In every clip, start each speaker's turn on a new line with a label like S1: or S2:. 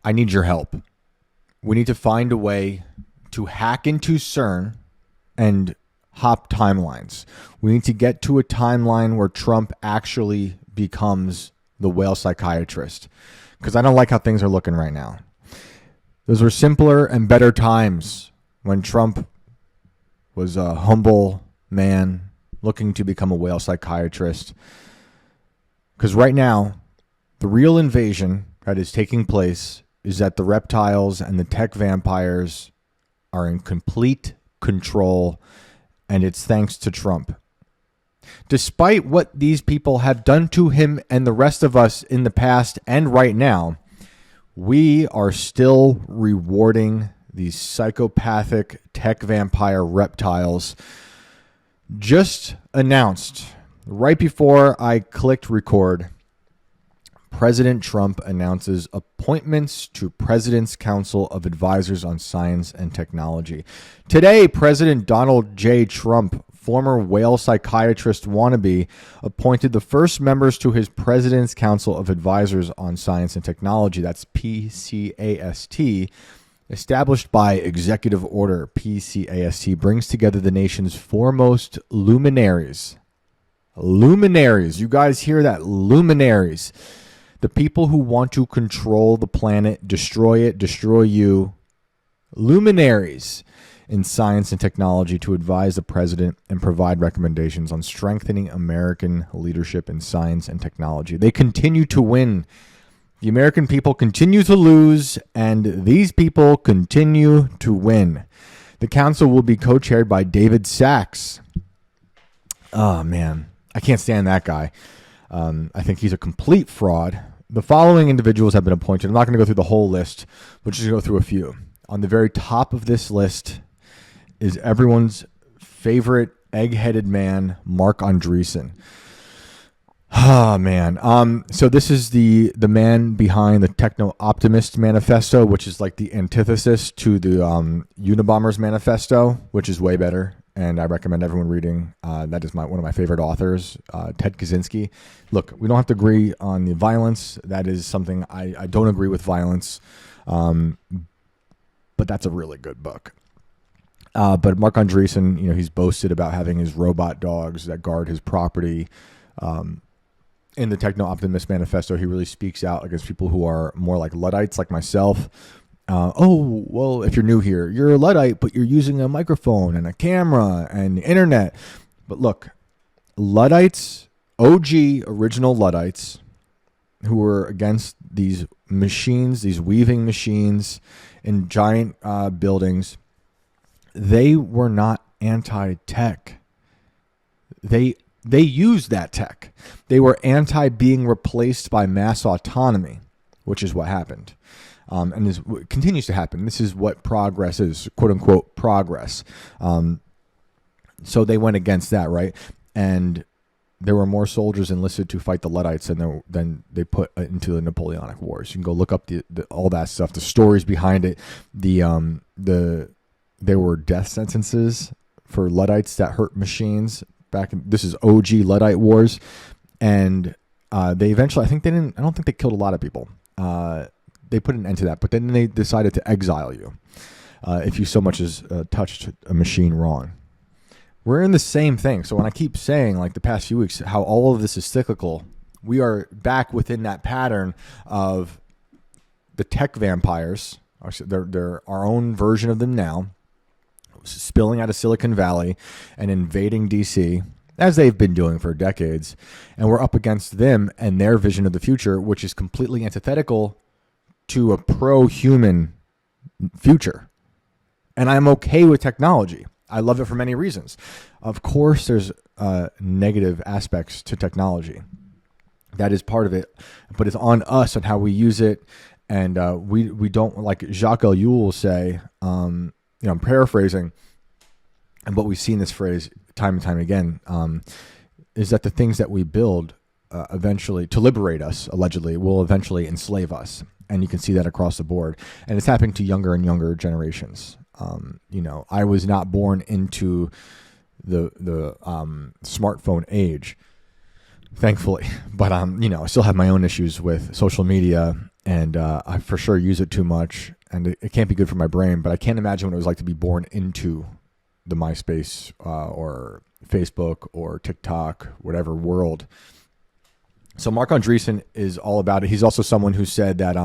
S1: I need your help. We need to find a way to hack into CERN and hop timelines. We need to get to a timeline where Trump actually becomes the whale psychiatrist, because I don't like how things are looking right now. Those were simpler and better times when Trump was a humble man looking to become a whale psychiatrist. Because right now, the real invasion that is taking place is that the reptiles and the tech vampires are in complete control, and it's thanks to Trump. Despite what these people have done to him and the rest of us in the past and right now, we are still rewarding these psychopathic tech vampire reptiles. Just announced, right before I clicked record, President Trump announces appointments to President's Council of Advisors on Science and Technology. Today, President Donald J. Trump, former whale psychiatrist wannabe, appointed the first members to his President's Council of Advisors on Science and Technology. That's PCAST. Established by Executive Order, PCAST brings together the nation's foremost luminaries. Luminaries. You guys hear that? Luminaries. The people who want to control the planet, destroy it, destroy you. Luminaries in science and technology to advise the president and provide recommendations on strengthening American leadership in science and technology. They continue to win. The American people continue to lose, and these people continue to win. The council will be co-chaired by David Sachs. Oh, man. I can't stand that guy. I think he's a complete fraud. The following individuals have been appointed. I'm not going to go through the whole list, but just go through a few. On the very top of this list is everyone's favorite egg-headed man, Mark Andreessen. Oh, man. So this is the man behind the Techno-Optimist Manifesto, which is like the antithesis to the Unabomber's Manifesto, which is way better. And I recommend everyone reading. That is one of my favorite authors, Ted Kaczynski. Look, we don't have to agree on the violence. That is something I don't agree with violence. But that's a really good book. But Mark Andreessen, he's boasted about having his robot dogs that guard his property. In the Techno-Optimist Manifesto, he really speaks out against people who are more like Luddites, like myself. Well, if you're new here, you're a Luddite, but you're using a microphone and a camera and the internet. But look, Luddites, OG original Luddites, who were against these machines, these weaving machines in giant buildings, they were not anti-tech. They used that tech. They were anti being replaced by mass autonomy, which is what happened. And this continues to happen. This is what progress is, quote unquote progress. So they went against that, right? And there were more soldiers enlisted to fight the Luddites than they put into the Napoleonic Wars. You can go look up all that stuff, the stories behind it. There were death sentences for Luddites that hurt machines. This is OG Luddite Wars, and they eventually, I don't think they killed a lot of people. They put an end to that, but then they decided to exile you if you so much as touched a machine wrong. We're in the same thing. So when I keep saying, like the past few weeks, how all of this is cyclical, we are back within that pattern of the tech vampires. They're our own version of them now, spilling out of Silicon Valley and invading DC, as they've been doing for decades. And we're up against them and their vision of the future, which is completely antithetical to a pro-human future. And I'm okay with technology. I love it for many reasons. Of course, there's negative aspects to technology. That is part of it. But it's on us and how we use it. And we don't, like Jacques Ellul will say, I'm paraphrasing, but we've seen this phrase time and time again, is that the things that we build eventually, to liberate us, allegedly, will eventually enslave us. And you can see that across the board. And it's happening to younger and younger generations. I was not born into the smartphone age, thankfully. But, I still have my own issues with social media and I for sure use it too much, and it can't be good for my brain. But I can't imagine what it was like to be born into the MySpace or Facebook or TikTok, whatever world. So Mark Andreessen is all about it. He's also someone who said that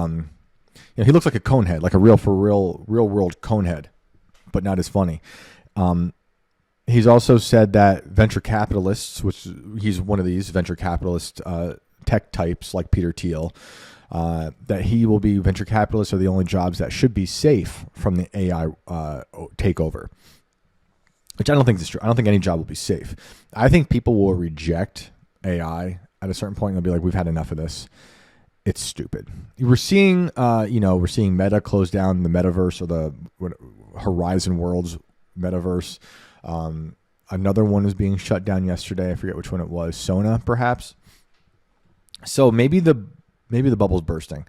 S1: he looks like a conehead, like a real world conehead, but not as funny. He's also said that venture capitalists, which he's one of these venture capitalist tech types like Peter Thiel, that he will be venture capitalists are the only jobs that should be safe from the AI takeover, which I don't think is true. I don't think any job will be safe. I think people will reject AI at a certain point. They'll be like, we've had enough of this. It's stupid. We're seeing, Meta close down the metaverse, or the Horizon Worlds metaverse. Another one is being shut down yesterday. I forget which one it was. Sona, perhaps. So maybe the bubble's bursting.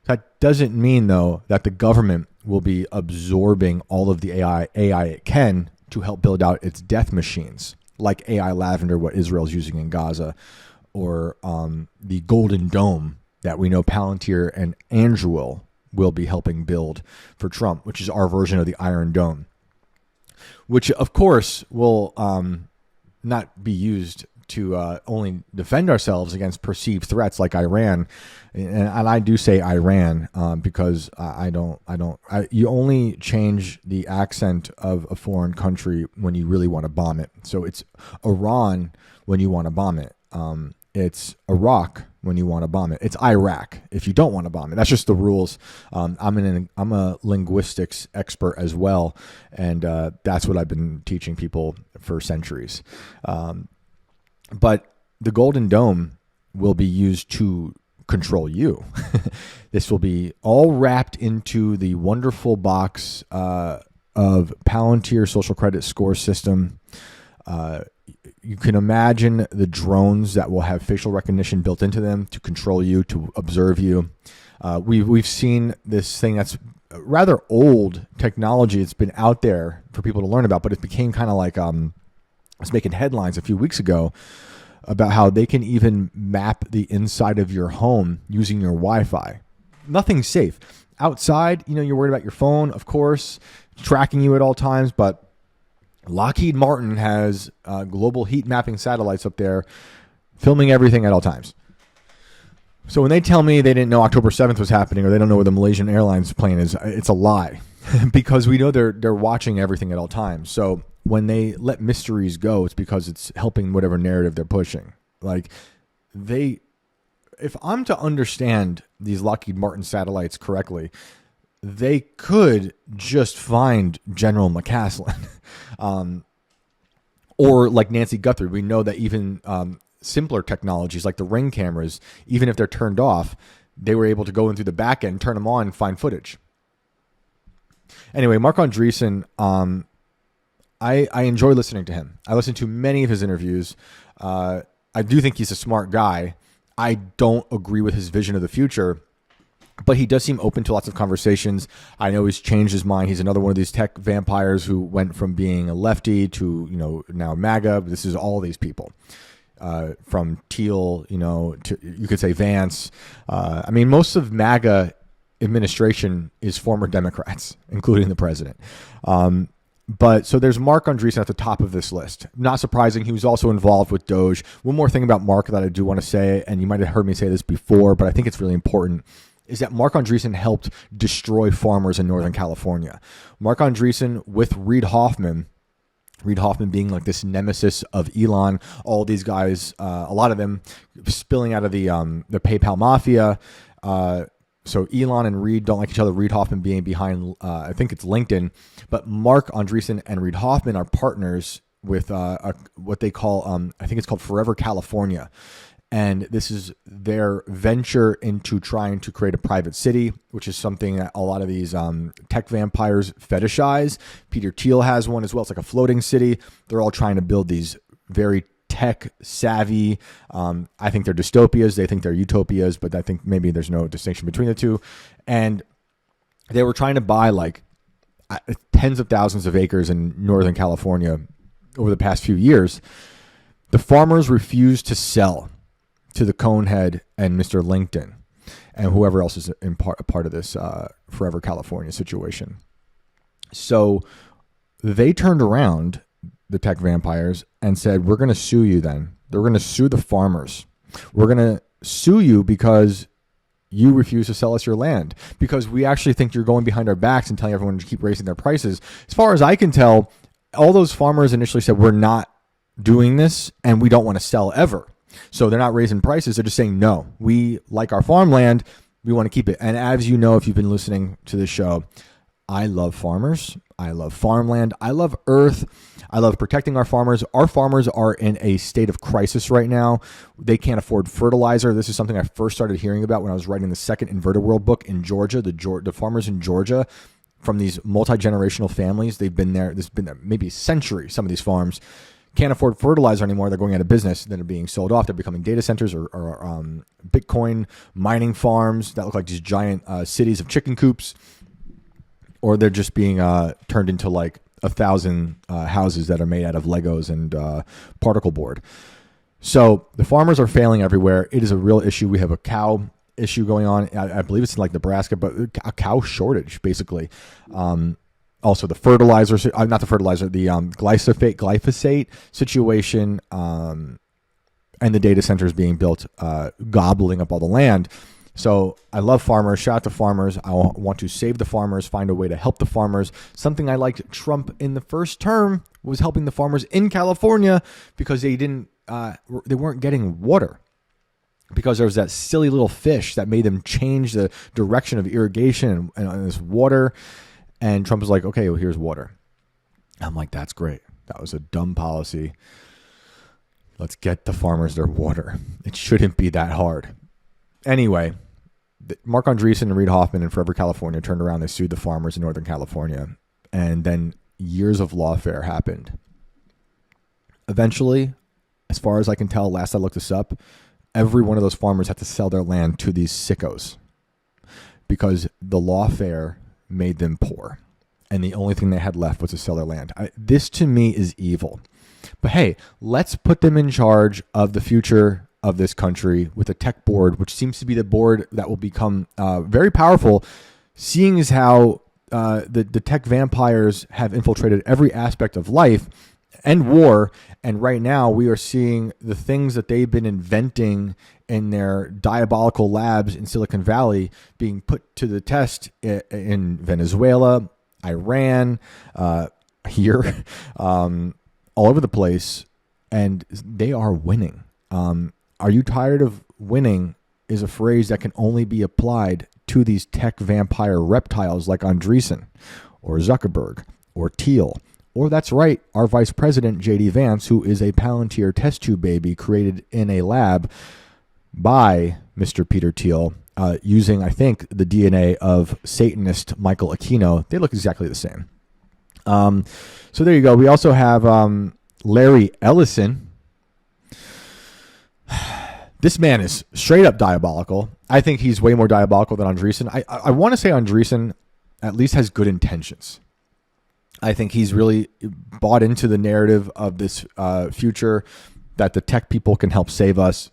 S1: That doesn't mean, though, that the government will be absorbing all of the AI it can to help build out its death machines, like AI Lavender, what Israel's using in Gaza, or the Golden Dome that we know Palantir and Anduril will be helping build for Trump, which is our version of the Iron Dome, which, of course, will not be used to only defend ourselves against perceived threats like Iran. And I do say Iran because you only change the accent of a foreign country when you really want to bomb it. So it's Iran when you want to bomb it. It's Iraq when you want to bomb it. It's Iraq if you don't want to bomb it. That's just the rules. I'm a linguistics expert as well, and that's what I've been teaching people for centuries. But the Golden Dome will be used to control you. This will be all wrapped into the wonderful box of Palantir social credit score system. You can imagine the drones that will have facial recognition built into them to control you, to observe you. We've seen this thing that's rather old technology. It's been out there for people to learn about, but it became kind of like was making headlines a few weeks ago about how they can even map the inside of your home using your Wi-Fi. Nothing's safe. Outside, you're worried about your phone, of course, tracking you at all times, but Lockheed Martin has global heat mapping satellites up there filming everything at all times. So when they tell me they didn't know October 7th was happening, or they don't know where the Malaysian Airlines plane is, it's a lie because we know they're watching everything at all times. So when they let mysteries go, it's because it's helping whatever narrative they're pushing. Like if I'm to understand these Lockheed Martin satellites correctly, they could just find General McCaslin. Or like Nancy Guthrie. We know that even simpler technologies like the Ring cameras, even if they're turned off, they were able to go in through the back end, turn them on, and find footage. Anyway, Mark Andreessen, I enjoy listening to him. I listen to many of his interviews. I do think he's a smart guy. I don't agree with his vision of the future, but he does seem open to lots of conversations. I know he's changed his mind. He's another one of these tech vampires who went from being a lefty to, now MAGA. This is all these people. From Thiel, to, you could say, Vance. Most of MAGA administration is former Democrats, including the president. But so there's Mark Andreessen at the top of this list. Not surprising. He was also involved with Doge. One more thing about Mark that I do want to say, and you might have heard me say this before, but I think it's really important, is that Mark Andreessen helped destroy farmers in Northern California. Mark Andreessen with Reid Hoffman being like this nemesis of Elon, all these guys, a lot of them spilling out of the PayPal mafia. So Elon and Reid don't like each other. Reid Hoffman being behind, I think it's LinkedIn, but Mark Andreessen and Reid Hoffman are partners with what they call, I think it's called Forever California. And this is their venture into trying to create a private city, which is something that a lot of these tech vampires fetishize. Peter Thiel has one as well. It's like a floating city. They're all trying to build these very tech savvy. I think they're dystopias. They think they're utopias, but I think maybe there's no distinction between the two. And they were trying to buy like tens of thousands of acres in Northern California over the past few years. The farmers refused to sell to the Conehead and Mr. LinkedIn. and whoever else is in a part of this Forever California situation. So they turned around, the tech vampires, and said, we're going to sue you then. They're going to sue the farmers. We're going to sue you because you refuse to sell us your land, because we actually think you're going behind our backs and telling everyone to keep raising their prices. As far as I can tell, all those farmers initially said, we're not doing this and we don't want to sell ever. So they're not raising prices. They're just saying, no, we like our farmland. We want to keep it. And as you know, if you've been listening to this show, I love farmers. I love farmland. I love earth. I love protecting our farmers. Our farmers are in a state of crisis right now. They can't afford fertilizer. This is something I first started hearing about when I was writing the second Inverted World book in Georgia. The farmers in Georgia, from these multi-generational families, they've been there. This has been there maybe a century. Some of these farms can't afford fertilizer anymore. They're going out of business. Then they're being sold off. They're becoming data centers or Bitcoin mining farms that look like these giant cities of chicken coops. Or they're just being turned into like 1,000 houses that are made out of Legos and particle board. So the farmers are failing everywhere. It is a real issue. We have a cow issue going on. I believe it's in like Nebraska, but a cow shortage, basically. Also the fertilizer, not the fertilizer, the glyphosate situation, and the data centers being built, gobbling up all the land. So I love farmers. Shout out to farmers. I want to save the farmers, find a way to help the farmers. Something I liked Trump in the first term was helping the farmers in California, because they weren't getting water, because there was that silly little fish that made them change the direction of irrigation and this water. And Trump was like, okay, well, here's water. I'm like, that's great. That was a dumb policy. Let's get the farmers their water. It shouldn't be that hard. Anyway, Mark Andreessen and Reid Hoffman in Forever California turned around. They sued the farmers in Northern California. And then years of lawfare happened. Eventually, as far as I can tell, last I looked this up, every one of those farmers had to sell their land to these sickos, because the lawfare made them poor. And the only thing they had left was to sell their land. This to me is evil. But hey, let's put them in charge of the future of this country with a tech board, which seems to be the board that will become very powerful, seeing as how the tech vampires have infiltrated every aspect of life and war. And right now we are seeing the things that they've been inventing in their diabolical labs in Silicon Valley being put to the test in Venezuela, Iran, here, all over the place. And they are winning. Are you tired of winning is a phrase that can only be applied to these tech vampire reptiles like Andreessen or Zuckerberg or Thiel. Or that's right, our Vice President, J.D. Vance, who is a Palantir test tube baby created in a lab by Mr. Peter Thiel using, I think, the DNA of Satanist Michael Aquino. They look exactly the same. So there you go. We also have Larry Ellison. This man is straight up diabolical. I think he's way more diabolical than Andreessen. I want to say Andreessen at least has good intentions. I think he's really bought into the narrative of this future that the tech people can help save us.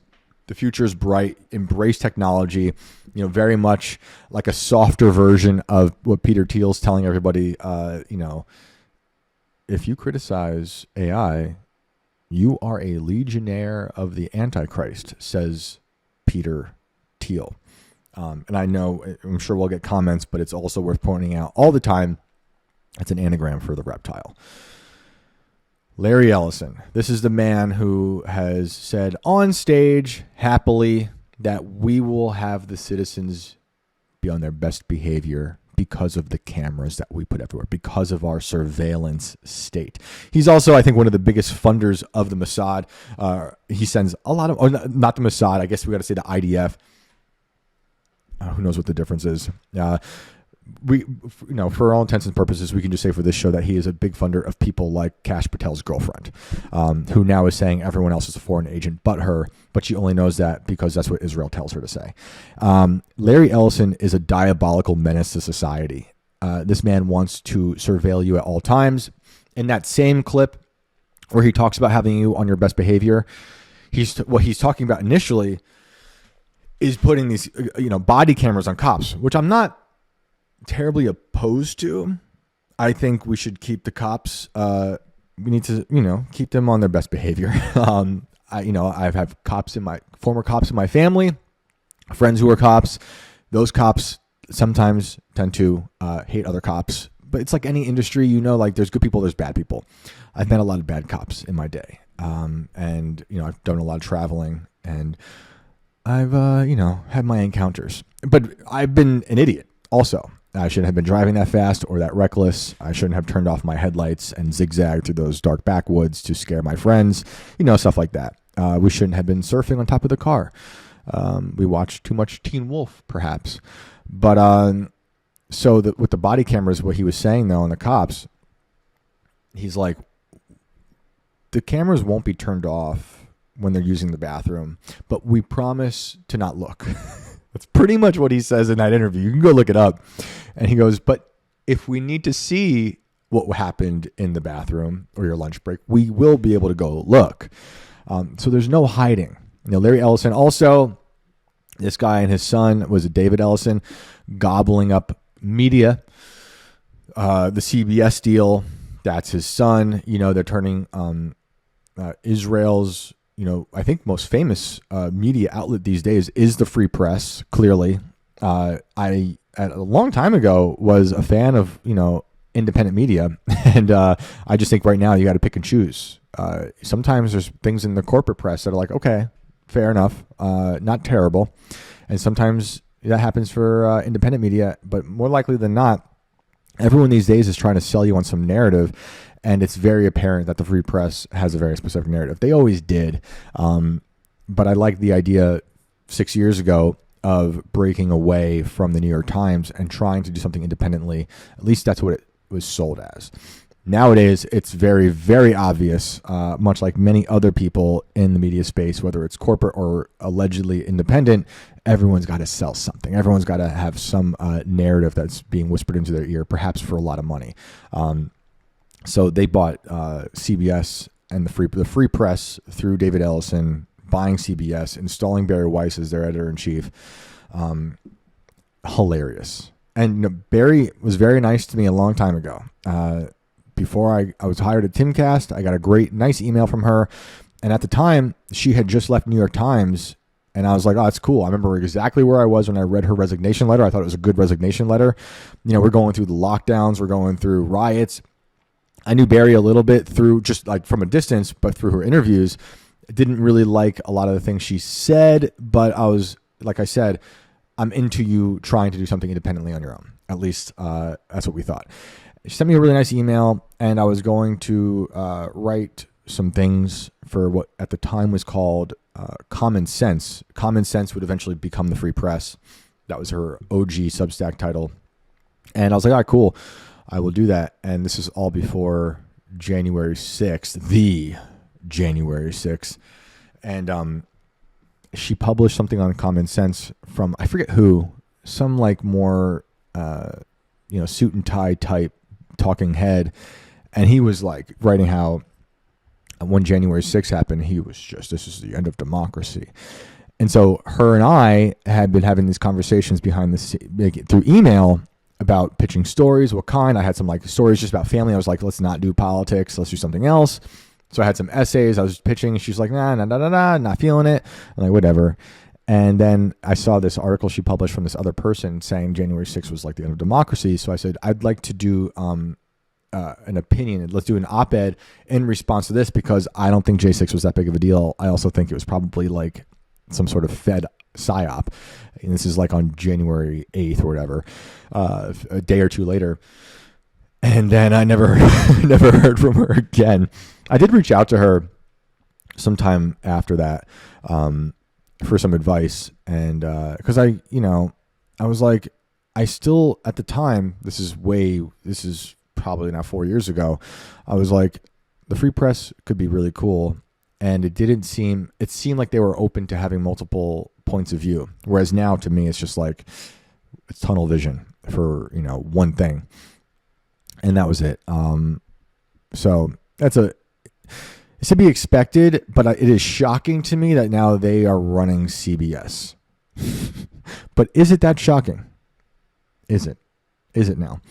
S1: The future is bright. Embrace technology. You know, very much like a softer version of what Peter Thiel's telling everybody. If you criticize AI, you are a legionnaire of the Antichrist, says Peter Thiel. And I know, I'm sure we'll get comments, but it's also worth pointing out all the time, it's an anagram for the reptile. Larry Ellison. This is the man who has said on stage happily that we will have the citizens be on their best behavior because of the cameras that we put everywhere, because of our surveillance state. He's also, I think, one of the biggest funders of the Mossad. He sends a lot of, not the Mossad, I guess we got to say the IDF. Who knows what the difference is? For all intents and purposes, we can just say for this show that he is a big funder of people like Kash Patel's girlfriend, who now is saying everyone else is a foreign agent but her, but she only knows that because that's what Israel tells her to say. Larry Ellison is a diabolical menace to society. This man wants to surveil you at all times. In that same clip where he talks about having you on your best behavior, what he's talking about initially is putting these, body cameras on cops, which I'm not terribly opposed to. I think we should keep the cops. We need to, keep them on their best behavior. I've had former cops in my family, friends who are cops. Those cops sometimes tend to hate other cops, but it's like any industry, like there's good people, there's bad people. I've met a lot of bad cops in my day. And, I've done a lot of traveling, and I've, had my encounters, but I've been an idiot also. I shouldn't have been driving that fast or that reckless. I shouldn't have turned off my headlights and zigzagged through those dark backwoods to scare my friends, stuff like that. We shouldn't have been surfing on top of the car. We watched too much Teen Wolf, perhaps. But with the body cameras, what he was saying, though, on the cops, he's like, the cameras won't be turned off when they're using the bathroom, but we promise to not look. That's pretty much what he says in that interview. You can go look it up. And he goes, but if we need to see what happened in the bathroom or your lunch break, we will be able to go look. So there's no hiding. Larry Ellison, also, this guy and his son, was it David Ellison, gobbling up media. The CBS deal, that's his son. They're turning Israel's, I think most famous media outlet these days is the Free Press, clearly. I, a long time ago, was a fan of, independent media. And I just think right now you got to pick and choose. Sometimes there's things in the corporate press that are like, okay, fair enough, not terrible. And sometimes that happens for independent media, but more likely than not, everyone these days is trying to sell you on some narrative. And it's very apparent that the Free Press has a very specific narrative. They always did. But I like the idea 6 years ago of breaking away from the New York Times and trying to do something independently. At least that's what it was sold as. Nowadays, it's very, very obvious, much like many other people in the media space, whether it's corporate or allegedly independent, everyone's got to sell something. Everyone's got to have some narrative that's being whispered into their ear, perhaps for a lot of money. So they bought CBS and the Free Press through David Ellison, buying CBS, installing Barry Weiss as their editor-in-chief. Hilarious. And Barry was very nice to me a long time ago. Before I was hired at Timcast, I got a nice email from her. And at the time, she had just left New York Times. And I was like, oh, that's cool. I remember exactly where I was when I read her resignation letter. I thought it was a good resignation letter. We're going through the lockdowns. We're going through riots. I knew Barry a little bit through just like from a distance, but through her interviews. Didn't really like a lot of the things she said, but I was, like I said, I'm into you trying to do something independently on your own. At least that's what we thought. She sent me a really nice email, and I was going to write some things for what at the time was called Common Sense. Common Sense would eventually become the Free Press. That was her OG Substack title. And I was like, all right, cool. I will do that. And this is all before January 6th, the January 6th. And she published something on Common Sense from, I forget who, some like more, suit and tie type talking head. And he was like writing how when January 6th happened, he was just, this is the end of democracy. And so her and I had been having these conversations behind the through email about pitching stories. What kind? I had some like stories just about family. I was like, let's not do politics. Let's do something else. So I had some essays I was pitching, and she's like, nah, not feeling it. I'm like, whatever. And then I saw this article she published from this other person saying January 6th was like the end of democracy. So I said, I'd like to do an opinion. Let's do an op-ed in response to this, because I don't think J6 was that big of a deal. I also think it was probably like some sort of Fed psyop. And this is like on January 8th or whatever, a day or two later. And then I never heard from her again. I did reach out to her sometime after that for some advice. And because I was like, I still, at the time, this is probably now 4 years ago, I was like, the Free Press could be really cool. And it seemed like they were open to having multiple points of view. Whereas now, to me, it's just like, it's tunnel vision for, one thing. And that was it. So it's to be expected, but it is shocking to me that now they are running CBS. But is it that shocking? Is it? Is it now?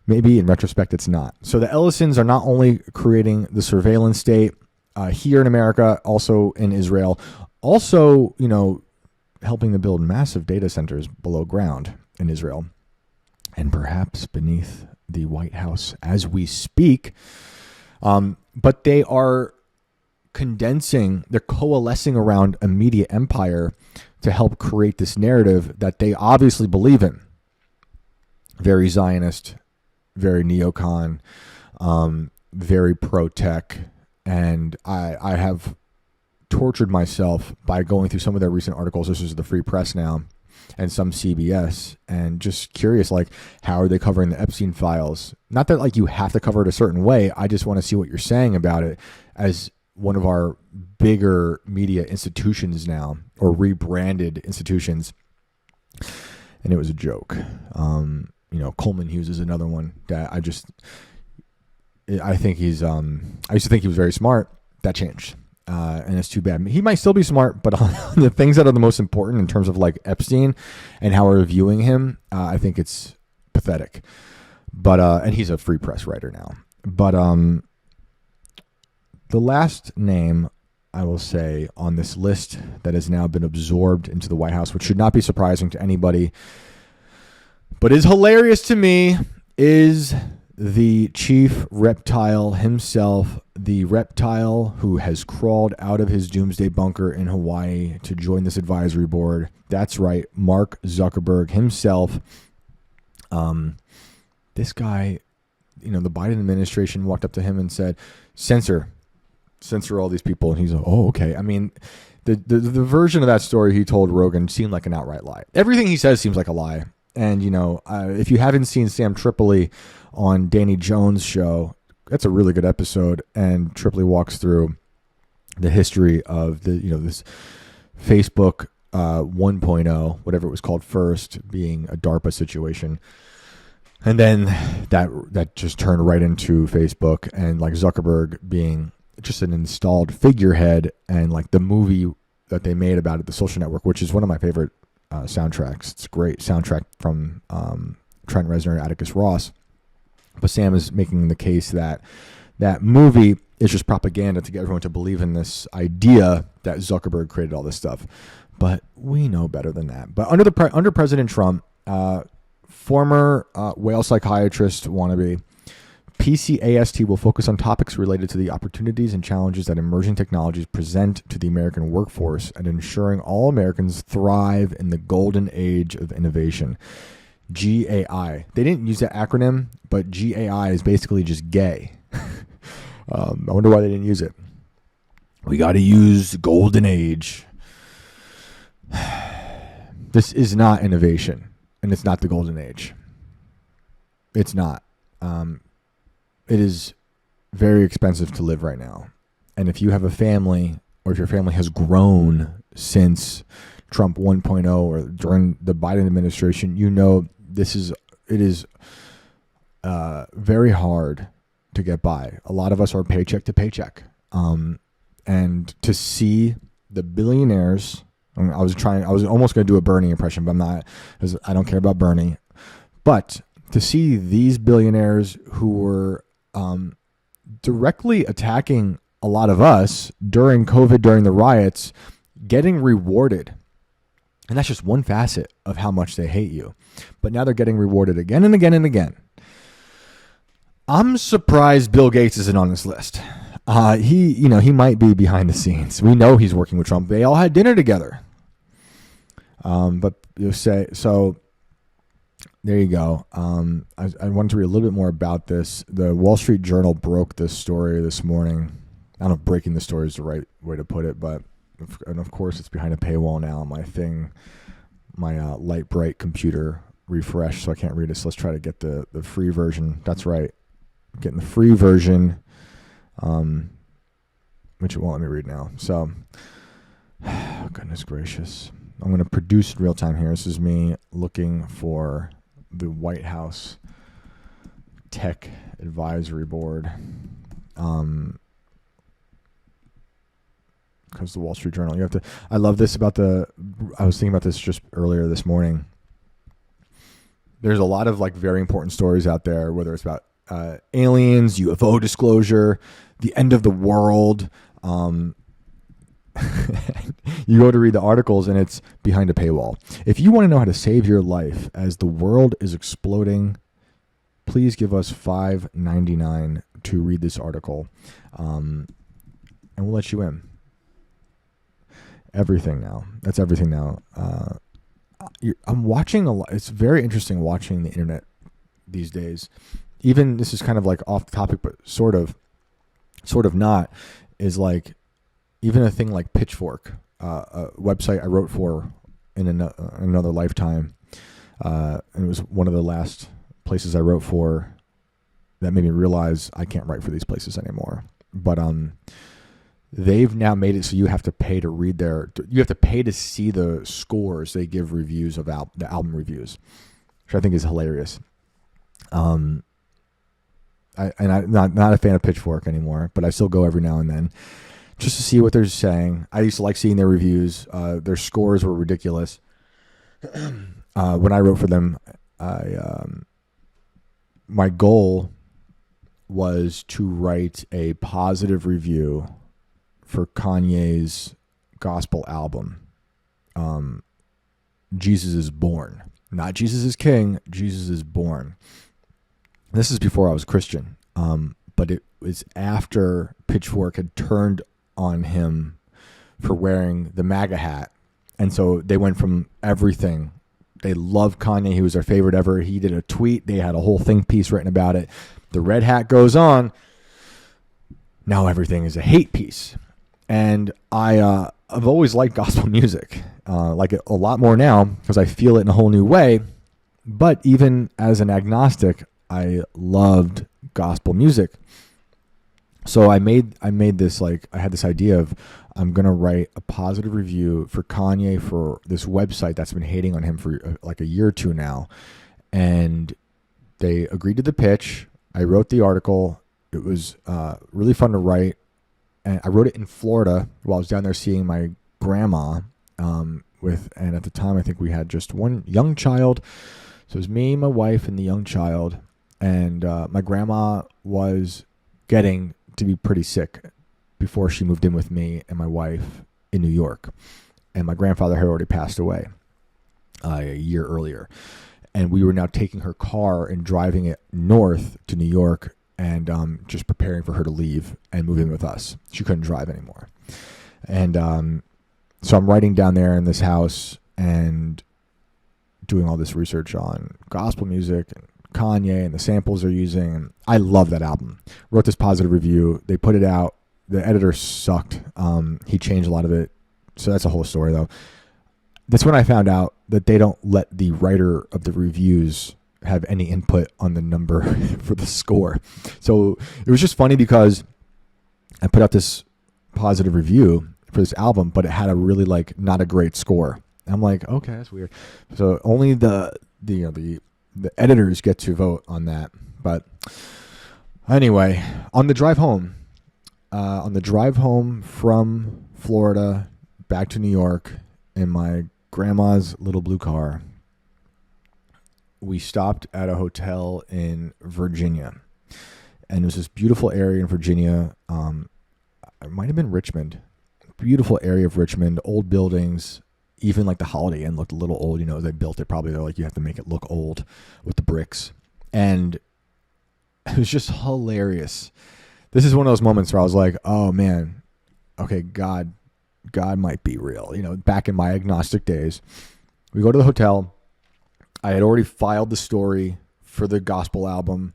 S1: Maybe in retrospect it's not. So the Ellisons are not only creating the surveillance state here in America, also in Israel, also, helping to build massive data centers below ground in Israel and perhaps beneath the White House as we speak. But they are they're coalescing around a media empire to help create this narrative that they obviously believe in. Very Zionist, very neocon, very pro-tech. And I have tortured myself by going through some of their recent articles. This is the Free Press now and some CBS, and just curious, like, how are they covering the Epstein files? Not that like you have to cover it a certain way. I just want to see what you're saying about it as one of our bigger media institutions now, or rebranded institutions. And it was a joke. Coleman Hughes is another one that I think he's, I used to think he was very smart. That changed. And it's too bad. He might still be smart, but on the things that are the most important in terms of like Epstein and how we're viewing him, I think it's pathetic. But, and he's a Free Press writer now. But, the last name I will say on this list that has now been absorbed into the White House, which should not be surprising to anybody, but is hilarious to me, is the chief reptile himself, the reptile who has crawled out of his doomsday bunker in Hawaii to join this advisory board. That's right, Mark Zuckerberg himself. This guy, the Biden administration walked up to him and said, censor all these people. And he's like, oh, okay. I mean, the version of that story he told Rogan seemed like an outright lie. Everything he says seems like a lie. And, if you haven't seen Sam Tripoli on Danny Jones' show, that's a really good episode. And Tripoli walks through the history of this Facebook 1.0, whatever it was called first, being a DARPA situation. And then that just turned right into Facebook, and like Zuckerberg being just an installed figurehead, and like the movie that they made about it, The Social Network, which is one of my favorite soundtracks. It's a great soundtrack from Trent Reznor and Atticus Ross. But Sam is making the case that that movie is just propaganda to get everyone to believe in this idea that Zuckerberg created all this stuff. But we know better than that. But under President Trump, former whale psychiatrist wannabe, PCAST will focus on topics related to the opportunities and challenges that emerging technologies present to the American workforce and ensuring all Americans thrive in the golden age of innovation. GAI. They didn't use that acronym, but GAI is basically just gay. I wonder why they didn't use it. We got to use golden age. This is not innovation, and it's not the golden age. It's not. It is very expensive to live right now. And if you have a family, or if your family has grown since Trump 1.0 or during the Biden administration, it is very hard to get by. A lot of us are paycheck to paycheck. And to see the billionaires, I was almost going to do a Bernie impression, but I'm not, because I don't care about Bernie. But to see these billionaires who were directly attacking a lot of us during COVID, during the riots, getting rewarded. And that's just one facet of how much they hate you. But now they're getting rewarded again and again and again. I'm surprised Bill Gates isn't on this list. He might be behind the scenes. We know he's working with Trump. They all had dinner together. But you'll say, so there you go. I wanted to read a little bit more about this. The Wall Street Journal broke this story this morning. I don't know if breaking the story is the right way to put it, but of course it's behind a paywall now. My light bright computer refreshed, so I can't read it. So let's try to get the free version. That's right. I'm getting the free version, which it won't let me read now. So, goodness gracious. I'm going to produce in real time here. This is me looking for the White House Tech Advisory Board. because the Wall Street Journal. You have to. I love this about I was thinking about this just earlier this morning. There's a lot of like very important stories out there, whether it's about aliens, UFO disclosure, the end of the world. You go to read the articles and it's behind a paywall. If you want to know how to save your life as the world is exploding, please give us $5.99 to read this article, and we'll let you in. Everything now. That's everything now. I'm watching a lot. It's very interesting watching the internet these days. Even this is kind of like off topic, but sort of not. Is like even a thing like Pitchfork, a website I wrote for in another lifetime, and it was one of the last places I wrote for that made me realize I can't write for these places anymore. But they've now made it so you have to pay to read you have to pay to see the scores they give reviews of the album reviews, which I think is hilarious. I'm not a fan of Pitchfork anymore, but I still go every now and then just to see what they're saying. I used to like seeing their reviews. Their scores were ridiculous. When I wrote for them, my goal was to write a positive review for Kanye's gospel album, Jesus is Born. Not Jesus is King, Jesus is Born. This is before I was Christian, but it was after Pitchfork had turned on him for wearing the MAGA hat. And so they went from everything. They loved Kanye. He was their favorite ever. He did a tweet. They had a whole think piece written about it. The red hat goes on. Now everything is a hate piece. And I've always liked gospel music, like it a lot more now because I feel it in a whole new way. But even as an agnostic, I loved gospel music. So I made this, like, I had this idea of I'm going to write a positive review for Kanye for this website that's been hating on him for like a year or two now. And they agreed to the pitch. I wrote the article. It was really fun to write. And I wrote it in Florida while I was down there seeing my grandma and at the time I think we had just one young child. So it was me, my wife, and the young child. And my grandma was getting to be pretty sick before she moved in with me and my wife in New York. And my grandfather had already passed away a year earlier. And we were now taking her car and driving it north to New York and just preparing for her to leave and move in with us. She couldn't drive anymore. And so I'm writing down there in this house and doing all this research on gospel music and Kanye and the samples they're using. And I love that album. Wrote this positive review. They put it out. The editor sucked. He changed a lot of it. So that's a whole story, though. That's when I found out that they don't let the writer of the reviews have any input on the number for the score. So it was just funny because I put out this positive review for this album, but it had a really like not a great score. I'm like, okay, that's weird. So only the editors get to vote on that. But anyway, on the drive home from Florida back to New York in my grandma's little blue car, we stopped at a hotel in Virginia. And it was this beautiful area in Virginia. It might have been Richmond. Beautiful area of Richmond, old buildings. Even like the Holiday Inn looked a little old. You know, they built it probably. They're like, you have to make it look old with the bricks. And it was just hilarious. This is one of those moments where I was like, oh man, okay, God might be real. You know, back in my agnostic days, we go to the hotel. I had already filed the story for the gospel album.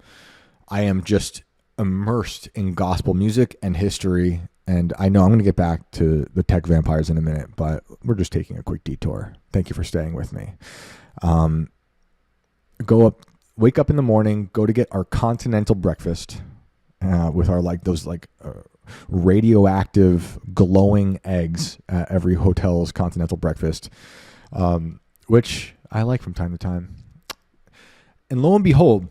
S1: I am just immersed in gospel music and history. And I know I'm going to get back to the tech vampires in a minute, but we're just taking a quick detour. Thank you for staying with me. Wake up in the morning, go to get our continental breakfast with our radioactive glowing eggs at every hotel's continental breakfast, which I like from time to time. And lo and behold,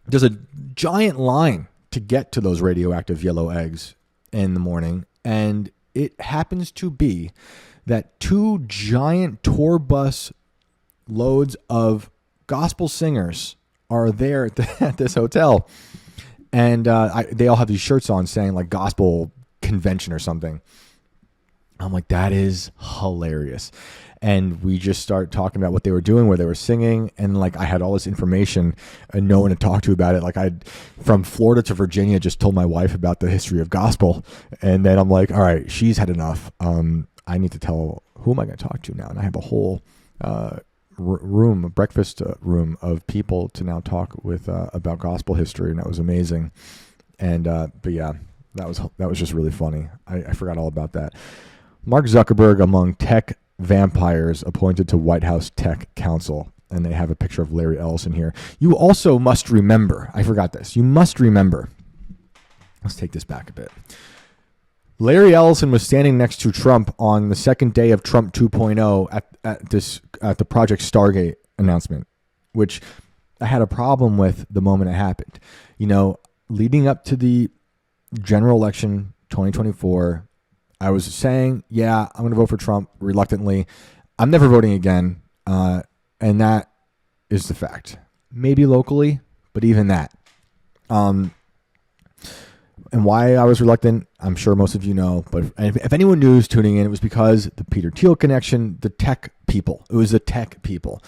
S1: there's a giant line to get to those radioactive yellow eggs in the morning. And it happens to be that 2 giant tour bus loads of gospel singers are there at this hotel. And they all have these shirts on saying like gospel convention or something. I'm like, that is hilarious. And we just start talking about what they were doing, where they were singing. And like, I had all this information and no one to talk to about it. Like from Florida to Virginia, just told my wife about the history of gospel. And then I'm like, all right, she's had enough. I need to tell, who am I going to talk to now? And I have a whole room, a breakfast room of people to now talk with about gospel history. And that was amazing. And, but yeah, that was just really funny. I forgot all about that. Mark Zuckerberg among tech vampires appointed to White House Tech Council. And they have a picture of Larry Ellison here. You also must remember, I forgot this. You must remember. Let's take this back a bit. Larry Ellison was standing next to Trump on the second day of Trump 2.0 at the Project Stargate announcement, which I had a problem with the moment it happened. You know, leading up to the general election 2024, I was saying, yeah, I'm going to vote for Trump reluctantly. I'm never voting again. And that is the fact. Maybe locally, but even that. And why I was reluctant, I'm sure most of you know. But if anyone new is tuning in, it was because the Peter Thiel connection, the tech people. It was the tech people.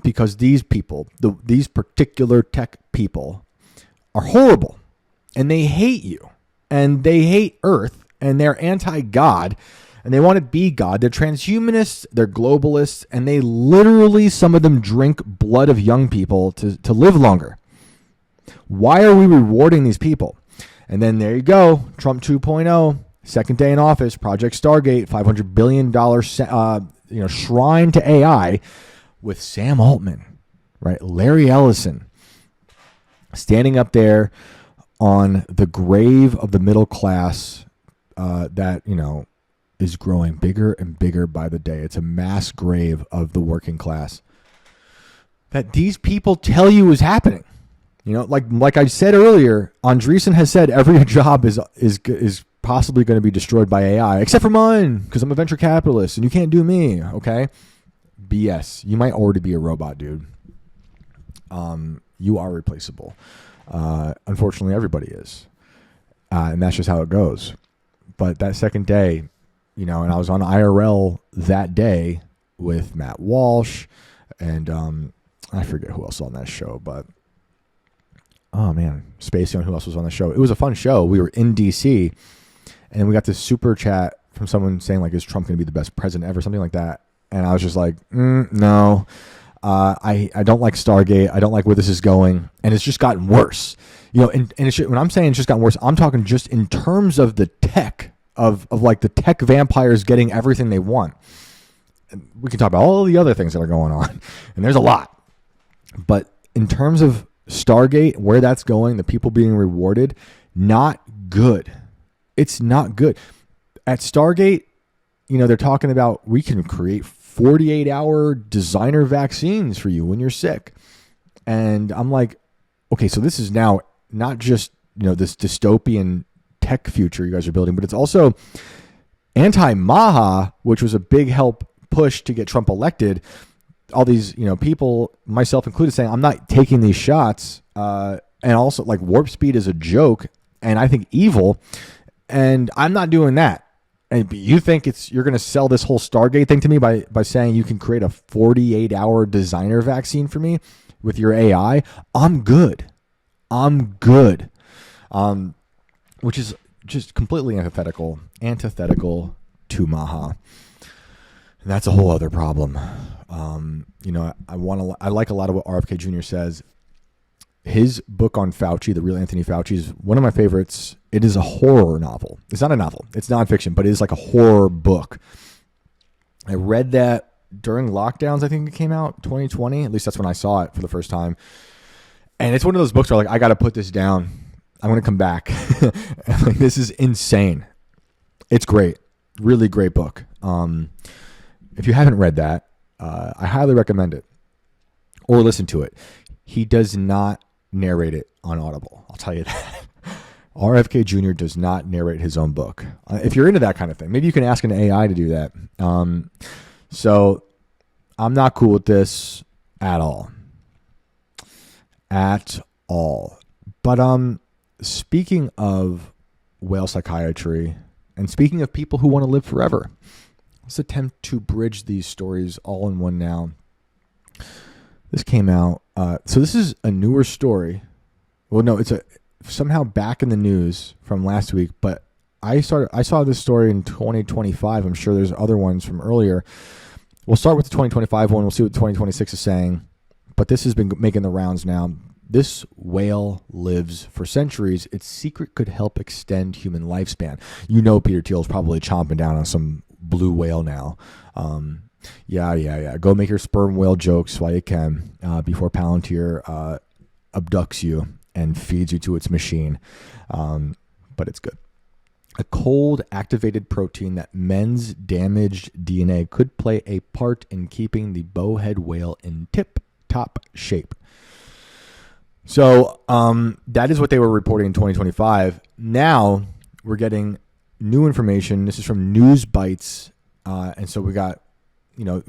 S1: Because these people, these particular tech people are horrible. And they hate you. And they hate Earth. And they're anti-God, and they want to be God. They're transhumanists, they're globalists, and they literally, some of them drink blood of young people to live longer. Why are we rewarding these people? And then there you go, Trump 2.0, second day in office, Project Stargate, $500 billion shrine to AI with Sam Altman, right? Larry Ellison, standing up there on the grave of the middle class, that, is growing bigger and bigger by the day. It's a mass grave of the working class that these people tell you is happening. Like I said earlier, Andreessen has said every job is possibly going to be destroyed by AI, except for mine, because I'm a venture capitalist and you can't do me. Okay. BS. You might already be a robot, dude. You are replaceable. Unfortunately, everybody is. And that's just how it goes. But that second day, and I was on IRL that day with Matt Walsh and I forget who else was on that show, but oh man, Spacey on who else was on the show. It was a fun show. We were in DC and we got this super chat from someone saying like, is Trump going to be the best president ever? Something like that. And I was just like, no, I don't like Stargate. I don't like where this is going. And it's just gotten worse. And when I'm saying it's just gotten worse, I'm talking just in terms of the tech, of like the tech vampires getting everything they want. And we can talk about all the other things that are going on, and there's a lot. But in terms of Stargate, where that's going, the people being rewarded, not good. It's not good. At Stargate, they're talking about we can create 48-hour designer vaccines for you when you're sick. And I'm like, okay, so this is now not just, this dystopian tech future you guys are building, but it's also anti-Maha, which was a big help push to get Trump elected. All these, people, myself included, saying I'm not taking these shots. And also like warp speed is a joke and I think evil. And I'm not doing that. And you think you're going to sell this whole Stargate thing to me by saying you can create a 48-hour designer vaccine for me with your AI? I'm good. Which is just completely antithetical to Maha. And that's a whole other problem. I like a lot of what RFK Jr. says. His book on Fauci, The Real Anthony Fauci, is one of my favorites. It is a horror novel. It's not a novel. It's nonfiction, but it is like a horror book. I read that during lockdowns. I think it came out 2020. At least that's when I saw it for the first time. And it's one of those books where like, I got to put this down. I'm going to come back. Like, this is insane. It's great. Really great book. If you haven't read that, I highly recommend it or listen to it. He does not narrate it on Audible. I'll tell you that. RFK Jr. does not narrate his own book. If you're into that kind of thing, maybe you can ask an AI to do that. So I'm not cool with this at all. At all. But speaking of whale psychiatry and speaking of people who want to live forever, let's attempt to bridge these stories all in one now. This came out. So this is a newer story. Well, no, it's somehow back in the news from last week, but I saw this story in 2025. I'm sure there's other ones from earlier. We'll start with the 2025 one. We'll see what 2026 is saying. But this has been making the rounds now. This whale lives for centuries. Its secret could help extend human lifespan. You know Peter Thiel's probably chomping down on some blue whale now. Yeah. Go make your sperm whale jokes while you can before Palantir abducts you and feeds you to its machine. But it's good. A cold activated protein that mends damaged DNA could play a part in keeping the bowhead whale in tip-top shape. So that is what they were reporting in 2025. Now we're getting new information. This is from News Bites. And so we got,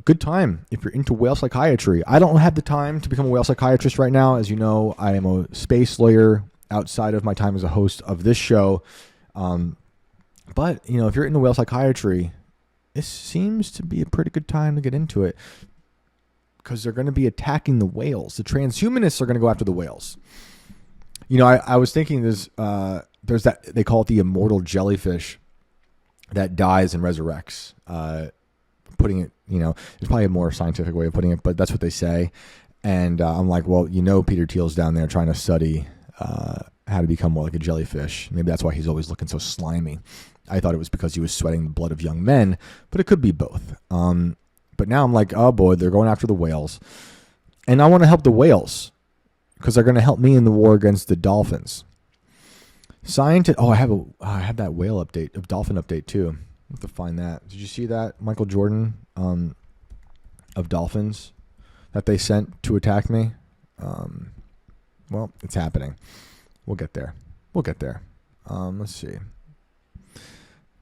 S1: good time if you're into whale psychiatry. I don't have the time to become a whale psychiatrist right now. As you know, I am a space lawyer outside of my time as a host of this show. But, if you're into whale psychiatry, this seems to be a pretty good time to get into it because they're going to be attacking the whales. The transhumanists are going to go after the whales. I was thinking there's that, they call it the immortal jellyfish that dies and resurrects. Putting it, there's probably a more scientific way of putting it, but that's what they say. And I'm like, well, Peter Thiel's down there trying to study how to become more like a jellyfish. Maybe that's why he's always looking so slimy. I thought it was because he was sweating the blood of young men, but it could be both. But now I'm like, oh boy, they're going after the whales. And I want to help the whales because they're going to help me in the war against the dolphins. I have that whale update, a dolphin update too. I have to find that. Did you see that Michael Jordan of Dolphins that they sent to attack me? Well, it's happening. We'll get there. Let's see.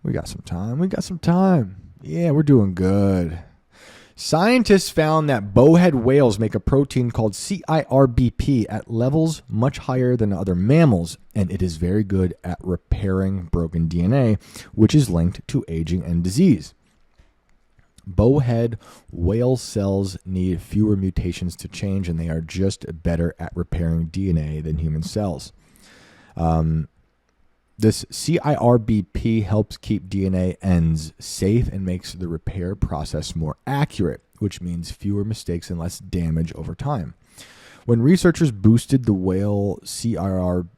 S1: We got some time. Yeah, we're doing good. Scientists found that bowhead whales make a protein called CIRBP at levels much higher than other mammals, and it is very good at repairing broken DNA, which is linked to aging and disease. Bowhead whale cells need fewer mutations to change, and they are just better at repairing DNA than human cells. This CIRBP helps keep DNA ends safe and makes the repair process more accurate, which means fewer mistakes and less damage over time. When researchers boosted the whale CIRBP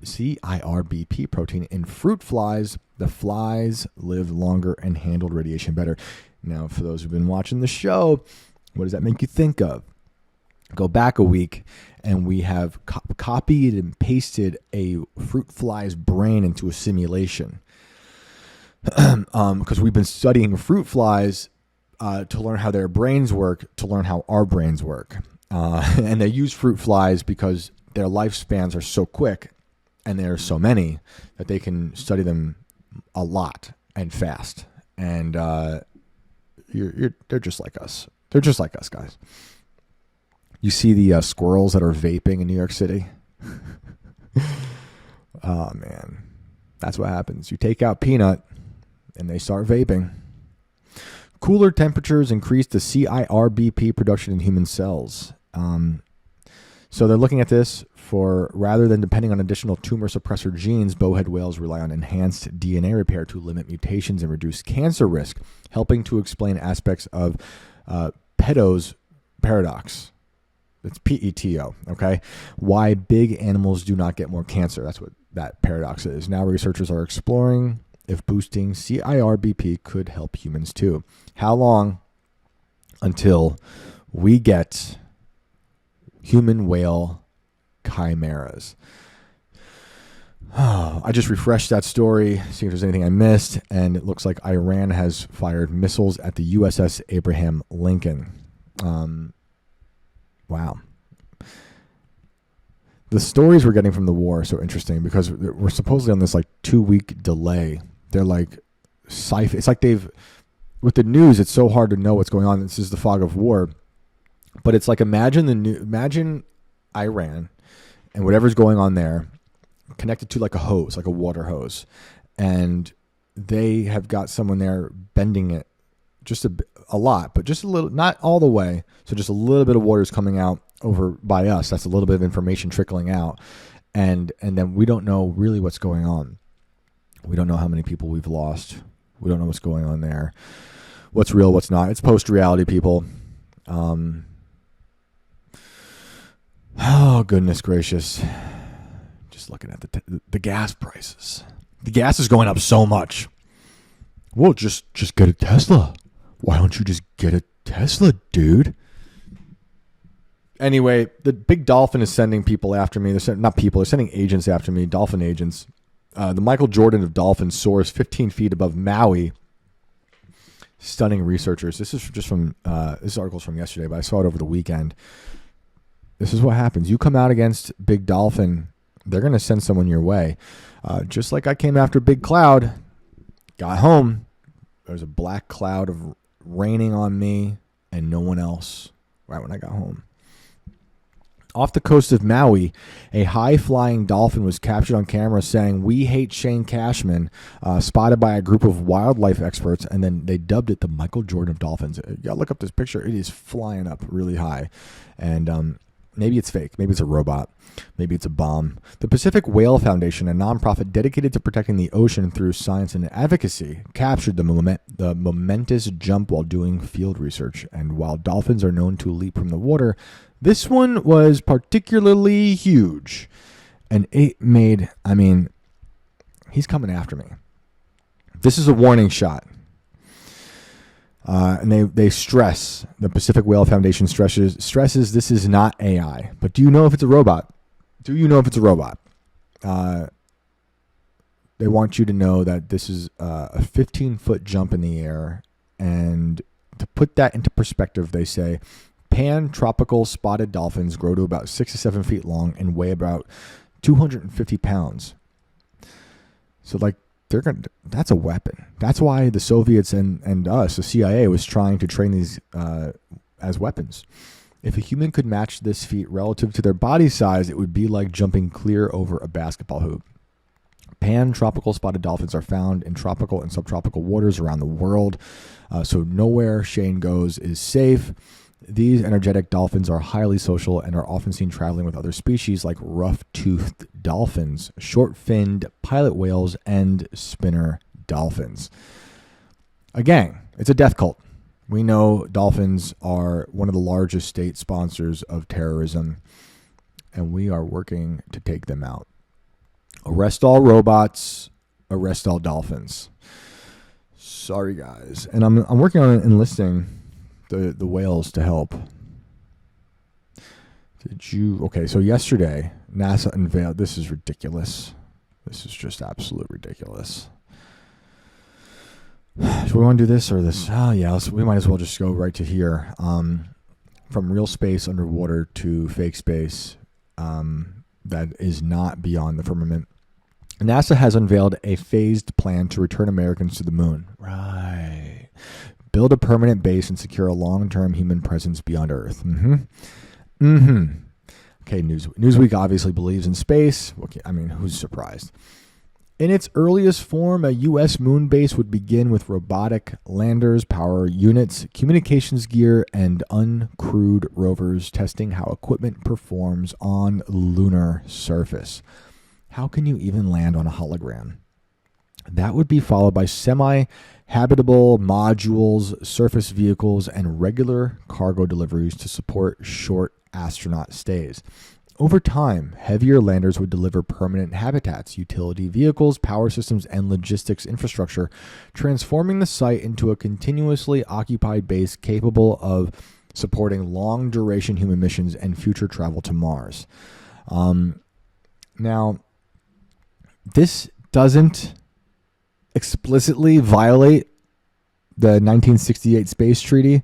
S1: protein in fruit flies, the flies lived longer and handled radiation better. Now, for those who've been watching the show, what does that make you think of? Go back a week, and we have copied and pasted a fruit fly's brain into a simulation. Because we've been studying fruit flies to learn how their brains work, to learn how our brains work. And they use fruit flies because their lifespans are so quick, and there are so many, that they can study them a lot and fast. And they're just like us. They're just like us, guys. You see the squirrels that are vaping in New York City? Oh, man. That's what happens. You take out Peanut, and they start vaping. Cooler temperatures increase the CIRBP production in human cells. So they're looking at this for, rather than depending on additional tumor suppressor genes, bowhead whales rely on enhanced DNA repair to limit mutations and reduce cancer risk, helping to explain aspects of Peto's paradox. It's PETO, okay? Why big animals do not get more cancer. That's what that paradox is. Now researchers are exploring if boosting CIRBP could help humans too. How long until we get human whale chimeras? Oh, I just refreshed that story, see if there's anything I missed, and it looks like Iran has fired missiles at the USS Abraham Lincoln. Wow. the stories we're getting from the war are so interesting because we're supposedly on this like 2-week delay. They're like it's like they've, with the news, it's so hard to know what's going on. This is the fog of war, but it's like imagine Iran and whatever's going on there connected to like a hose, like a water hose, and they have got someone there bending it just a lot, but just a little, not all the way. So just a little bit of water is coming out over by us. That's a little bit of information trickling out, and then we don't know really what's going on. We don't know how many people we've lost. We don't know what's going on there. What's real, what's not. It's post-reality, people. Oh, goodness gracious. Just looking at the gas prices. The gas is going up so much. Well, just get a Tesla. Why don't you just get a Tesla, dude? Anyway, the big dolphin is sending people after me. They're sending agents after me, dolphin agents. The Michael Jordan of dolphins soars 15 feet above Maui. Stunning researchers. This is just from this article's from yesterday, but I saw it over the weekend. This is what happens. You come out against big dolphin, they're going to send someone your way. Just like I came after Big Cloud, got home. There's a black cloud of raining on me and no one else right when I got home. Off the coast of Maui, a high-flying dolphin was captured on camera saying, "We hate Shane Cashman," spotted by a group of wildlife experts, and then they dubbed it the Michael Jordan of dolphins. You gotta look up this picture. It is flying up really high. And maybe it's fake. Maybe it's a robot. Maybe it's a bomb. The Pacific Whale Foundation, a nonprofit dedicated to protecting the ocean through science and advocacy, captured the momentous jump while doing field research. And while dolphins are known to leap from the water, this one was particularly huge. And it made, he's coming after me. This is a warning shot. And they stress, the Pacific Whale Foundation stresses this is not AI. But do you know if it's a robot? Do you know if it's a robot? They want you to know that this is a 15-foot jump in the air. And to put that into perspective, they say pan-tropical spotted dolphins grow to about 6 to 7 feet long and weigh about 250 pounds. So like, that's a weapon. That's why the Soviets and us, the CIA, was trying to train these as weapons. If a human could match this feat relative to their body size, it would be like jumping clear over a basketball hoop. Pan-tropical spotted dolphins are found in tropical and subtropical waters around the world, so nowhere Shane goes is safe. These energetic dolphins are highly social and are often seen traveling with other species like rough-toothed dolphins, short-finned pilot whales, and spinner dolphins. Again, it's a death cult. We know dolphins are one of the largest state sponsors of terrorism, and we are working to take them out. Arrest all robots, arrest all dolphins. Sorry, guys. And I'm working on enlisting the whales to help. Okay, so yesterday, NASA unveiled, this is ridiculous. This is just absolute ridiculous. Do we want to do this or this? Oh, yeah, we might as well just go right to here. From real space underwater to fake space that is not beyond the firmament. NASA has unveiled a phased plan to return Americans to the moon. Right. Build a permanent base and secure a long-term human presence beyond Earth. Okay, Newsweek obviously believes in space. Okay, who's surprised? In its earliest form, a U.S. moon base would begin with robotic landers, power units, communications gear, and uncrewed rovers testing how equipment performs on lunar surface. How can you even land on a hologram? That would be followed by semi-habitable modules, surface vehicles, and regular cargo deliveries to support short astronaut stays. Over time, heavier landers would deliver permanent habitats, utility vehicles, power systems, and logistics infrastructure, transforming the site into a continuously occupied base capable of supporting long-duration human missions and future travel to Mars. Now, this doesn't explicitly violate the 1968 Space Treaty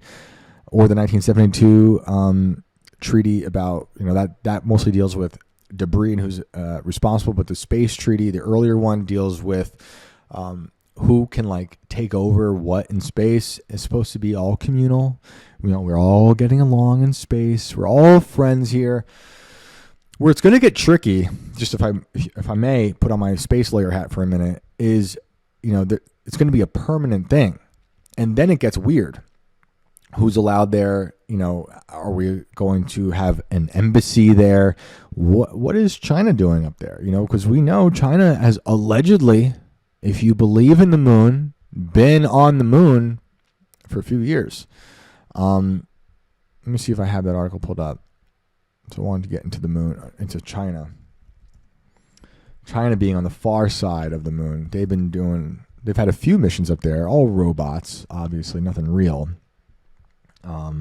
S1: or the 1972 treaty about, that mostly deals with debris and who's responsible. But the space treaty, the earlier one, deals with who can like take over what in space. It's supposed to be all communal. You know, we're all getting along in space. We're all friends here. Where it's going to get tricky, just if I may put on my space lawyer hat for a minute, is, you know, it's going to be a permanent thing, and then it gets weird. Who's allowed there? You know, are we going to have an embassy there? What is China doing up there? You know, because we know China has allegedly, if you believe in the moon, been on the moon for a few years. Let me see if I have that article pulled up. So I wanted to get into the moon, into China. China being on the far side of the moon. They've had a few missions up there, all robots, obviously, nothing real. I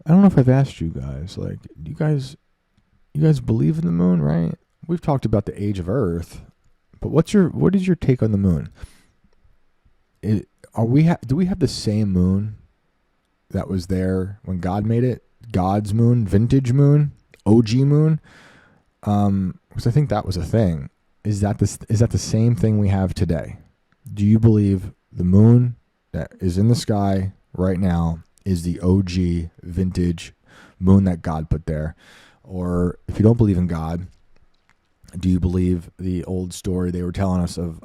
S1: don't know if I've asked you guys, like, do you guys believe in the moon, right? We've talked about the age of Earth, but what is your take on the moon? Do we have the same moon that was there when God made it? God's moon, vintage moon, OG moon? Because I think that was a thing. Is that the same thing we have today? Do you believe the moon that is in the sky right now is the OG vintage moon that God put there? Or if you don't believe in God, do you believe the old story they were telling us of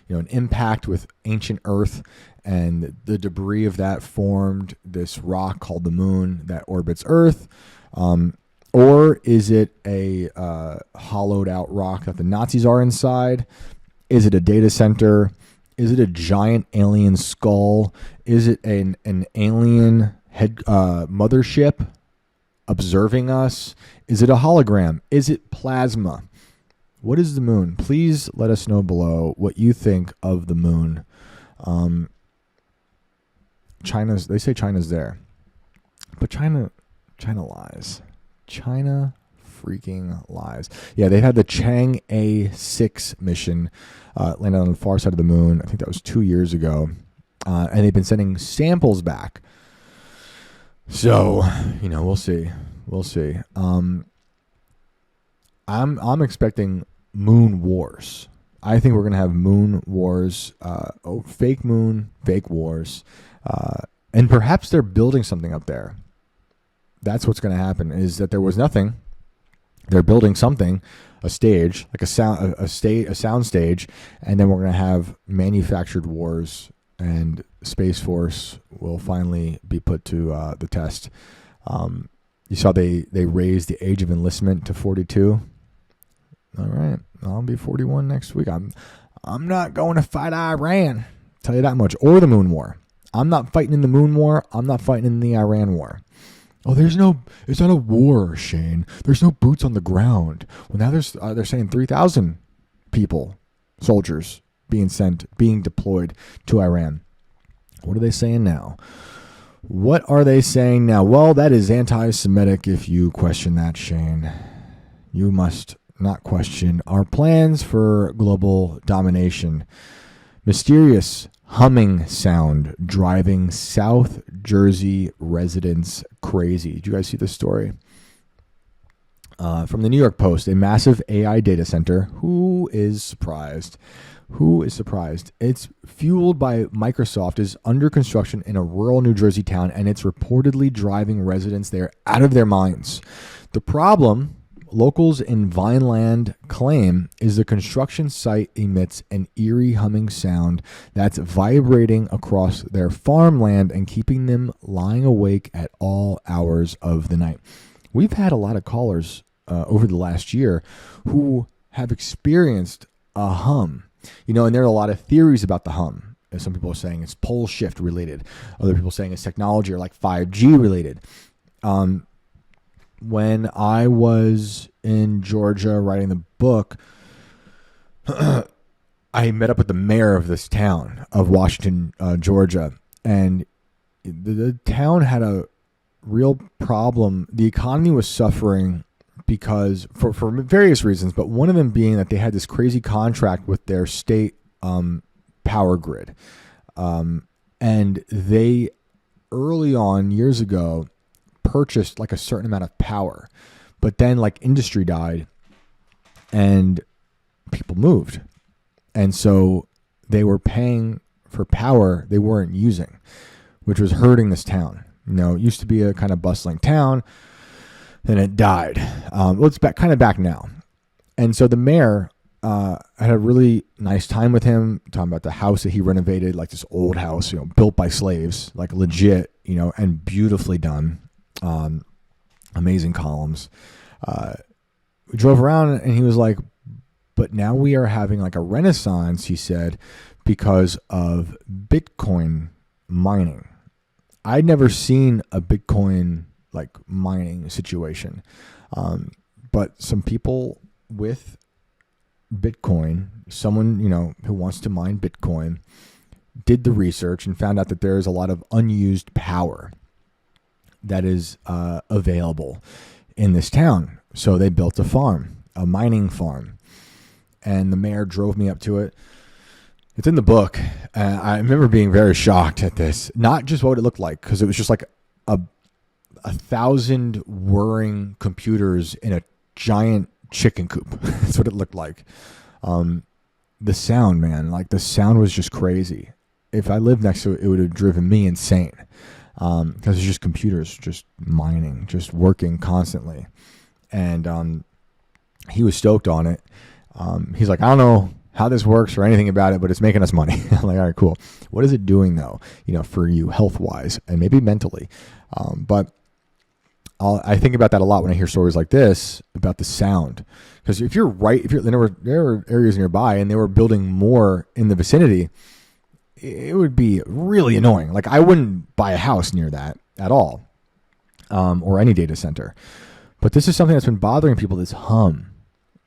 S1: an impact with ancient Earth, and the debris of that formed this rock called the moon that orbits Earth? Or is it a hollowed out rock that the Nazis are inside? Is it a data center? Is it a giant alien skull? Is it an alien mothership observing us? Is it a hologram? Is it plasma? What is the moon? Please let us know below what you think of the moon. They say China's there, but China lies. China freaking lies. Yeah, they had the Chang'e 6 mission landed on the far side of the moon. I think that was 2 years ago, and they've been sending samples back. So, we'll see. I'm expecting moon wars. I think we're going to have moon wars, fake moon, fake wars. And perhaps they're building something up there. That's what's going to happen, is that there was nothing. They're building something, a stage, like a sound stage, and then we're going to have manufactured wars, and Space Force will finally be put to the test. You saw they raised the age of enlistment to 42. All right, I'll be 41 next week. I'm not going to fight Iran. Tell you that much. Or the moon war. I'm not fighting in the moon war. I'm not fighting in the Iran war. Oh, it's not a war, Shane. There's no boots on the ground. Well, now they're saying 3,000 people, soldiers, being deployed to Iran. What are they saying now? Well, that is anti-Semitic if you question that, Shane. You must not question our plans for global domination. Mysterious humming sound driving South Jersey residents crazy. Did you guys see this story? From the New York Post, a massive AI data center. Who is surprised? It's fueled by Microsoft, is under construction in a rural New Jersey town, and it's reportedly driving residents there out of their minds. The problem, locals in Vineland claim, is the construction site emits an eerie humming sound that's vibrating across their farmland and keeping them lying awake at all hours of the night. We've had a lot of callers over the last year who have experienced a hum. And there are a lot of theories about the hum. Some people are saying it's pole shift related. Other people are saying it's technology or like 5G related. When I was in Georgia writing the book, I met up with the mayor of this town of Washington, Georgia, and the town had a real problem. The economy was suffering because for various reasons, but one of them being that they had this crazy contract with their state power grid. And they early on, years ago, purchased like a certain amount of power, But then like industry died and people moved. And so they were paying for power they weren't using, which was hurting this town. It used to be a kind of bustling town, then it died. It's kind of back now. And so the mayor had a really nice time with him, talking about the house that he renovated, like this old house, built by slaves, like legit, and beautifully done. Amazing columns. We drove around and he was like, but now we are having like a renaissance, he said, because of Bitcoin mining. I'd never seen a Bitcoin like mining situation. But some people with Bitcoin, someone, who wants to mine Bitcoin, did the research and found out that there is a lot of unused power that is available in this town. So they built a farm, a mining farm, and the mayor drove me up to it. It's in the book. I remember being very shocked at this, not just what it looked like, because it was just like a 1,000 whirring computers in a giant chicken coop. That's what it looked like. The sound, man, like the sound was just crazy. If I lived next to it, it would have driven me insane. Because it's just computers, just mining, just working constantly. And he was stoked on it. He's like, I don't know how this works or anything about it, but it's making us money. I'm like, all right, cool. What is it doing though, for you health-wise and maybe mentally? But I think about that a lot when I hear stories like this about the sound. Because there were areas nearby and they were building more in the vicinity, it would be really annoying. Like I wouldn't buy a house near that at all, or any data center. But this is something that's been bothering people, this hum.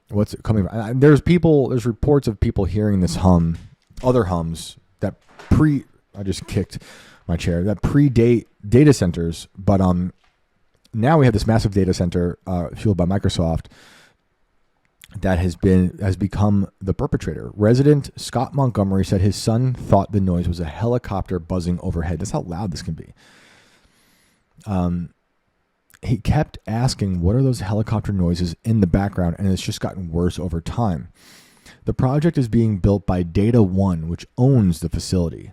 S1: What's it coming from? There's reports of people hearing this hum, other hums that I just kicked my chair, that predate data centers. But now we have this massive data center fueled by Microsoft that has become the perpetrator. Resident Scott Montgomery said his son thought the noise was a helicopter buzzing overhead. That's how loud this can be. He kept asking, what are those helicopter noises in the background? And it's just gotten worse over time. The project is being built by Data One, which owns the facility.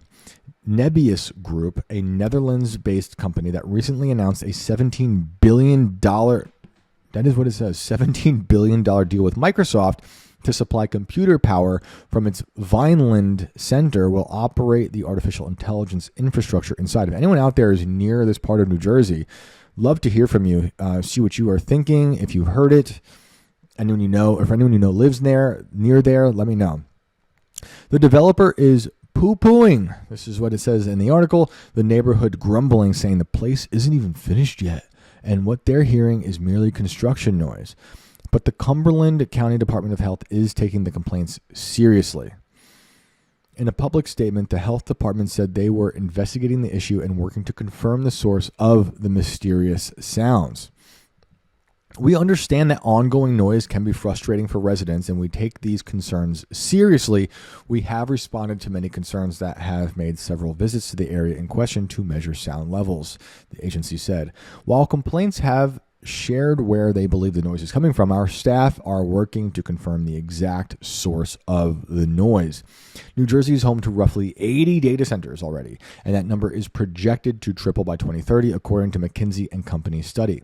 S1: Nebius Group, a Netherlands-based company that recently announced a $17 billion, that is what it says, $17 billion deal with Microsoft to supply computer power from its Vineland Center, will operate the artificial intelligence infrastructure inside. If anyone out there is near this part of New Jersey, love to hear from you. See what you are thinking. If you heard it, anyone you know, if anyone you know lives near there, let me know. The developer is poo-pooing. This is what it says in the article. The neighborhood grumbling, saying the place isn't even finished yet, and what they're hearing is merely construction noise. But the Cumberland County Department of Health is taking the complaints seriously. In a public statement, the health department said they were investigating the issue and working to confirm the source of the mysterious sounds. We understand that ongoing noise can be frustrating for residents, and we take these concerns seriously. We have responded to many concerns that have made several visits to the area in question to measure sound levels, the agency said. While complaints have shared where they believe the noise is coming from, our staff are working to confirm the exact source of the noise. New Jersey is home to roughly 80 data centers already, and that number is projected to triple by 2030, according to McKinsey & Company study.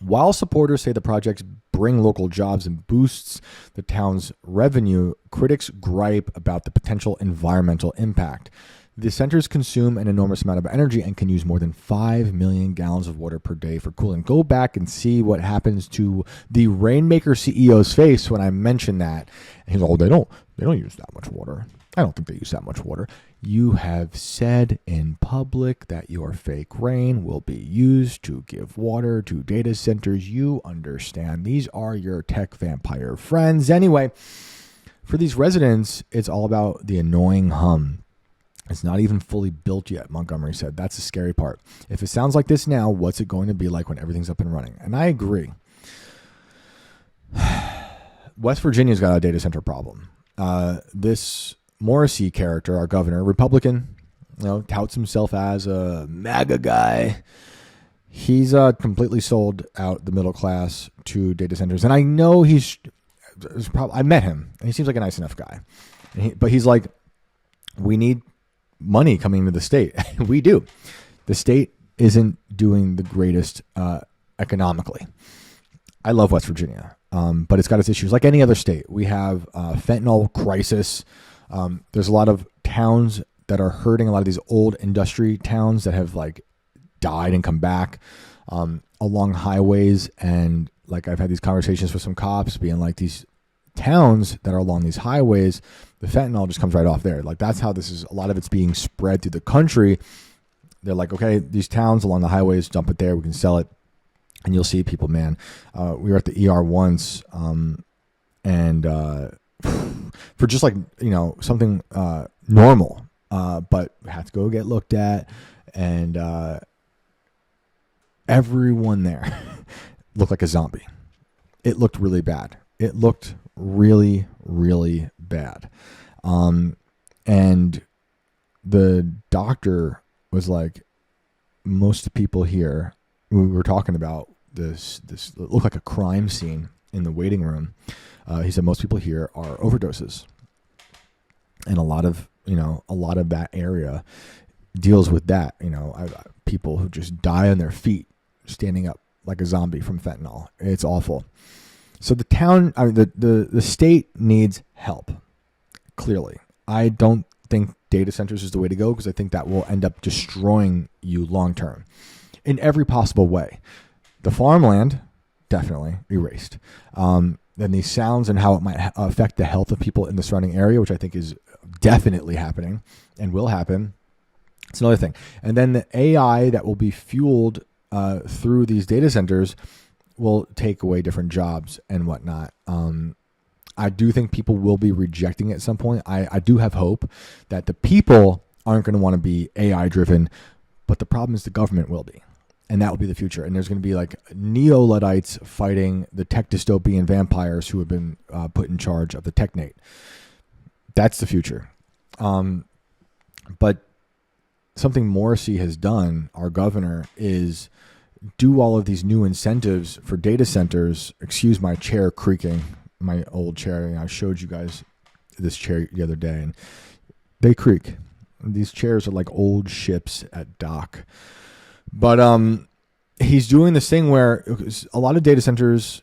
S1: While supporters say the projects bring local jobs and boosts the town's revenue, critics gripe about the potential environmental impact. The centers consume an enormous amount of energy and can use more than 5 million gallons of water per day for cooling. Go back and see what happens to the Rainmaker CEO's face when I mention that. And he's like, oh, they don't use that much water. I don't think they use that much water. You have said in public that your fake rain will be used to give water to data centers. You understand. These are your tech vampire friends. Anyway, for these residents, it's all about the annoying hum. It's not even fully built yet, Montgomery said. That's the scary part. If it sounds like this now, what's it going to be like when everything's up and running? And I agree. West Virginia's got a data center problem. This Morrissey character, our governor, Republican, touts himself as a MAGA guy. He's completely sold out the middle class to data centers, and I know I met him, and he seems like a nice enough guy. But he's like, we need money coming into the state. We do. The state isn't doing the greatest economically. I love West Virginia, but it's got its issues like any other state. We have fentanyl crisis. There's a lot of towns that are hurting, a lot of these old industry towns that have like died and come back along highways. And like I've had these conversations with some cops being like, these towns that are along these highways, the fentanyl just comes right off there. Like that's how this is. A lot of it's being spread through the country. They're like, okay, these towns along the highways, dump it there. We can sell it. And you'll see people, man. We were at the ER once, and for just like, something normal, but had to go get looked at, and everyone there looked like a zombie. It looked really bad. It looked really, really bad. And the doctor was like, most people here, we were talking about this looked like a crime scene in the waiting room. He said most people here are overdoses, and a lot of that area deals with that. People who just die on their feet, standing up like a zombie from fentanyl. It's awful. So the state needs help. Clearly, I don't think data centers is the way to go, because I think that will end up destroying you long term in every possible way. The farmland, definitely erased. Then these sounds and how it might affect the health of people in the surrounding area, which I think is definitely happening and will happen. It's another thing. And then the AI that will be fueled through these data centers will take away different jobs and whatnot. I do think people will be rejecting it at some point. I do have hope that the people aren't going to want to be AI driven, but the problem is the government will be. And that will be the future. And there's going to be like neo-Luddites fighting the tech dystopian vampires who have been put in charge of the technate. That's the future. But something Morrissey has done, our governor, is do all of these new incentives for data centers. Excuse my chair creaking, my old chair. I showed you guys this chair the other day, and they creak. These chairs are like old ships at dock. But he's doing this thing where a lot of data centers,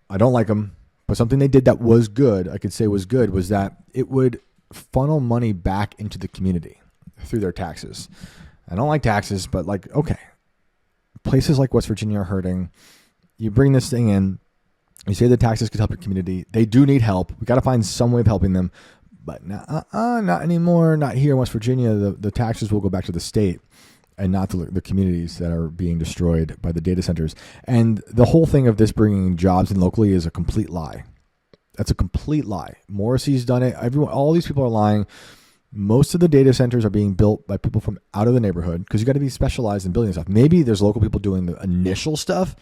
S1: I don't like them, but something they did that was good, I could say was good, was that it would funnel money back into the community through their taxes. I don't like taxes, but like, okay, places like West Virginia are hurting. You bring this thing in, you say the taxes could help your community. They do need help. We got to find some way of helping them. But not anymore, not here in West Virginia. The taxes will go back to the state and not the communities that are being destroyed by the data centers. And the whole thing of this bringing jobs in locally is a complete lie. That's a complete lie. Morrissey's done it. All these people are lying. Most of the data centers are being built by people from out of the neighborhood, because you got to be specialized in building stuff. Maybe there's local people doing the initial stuff.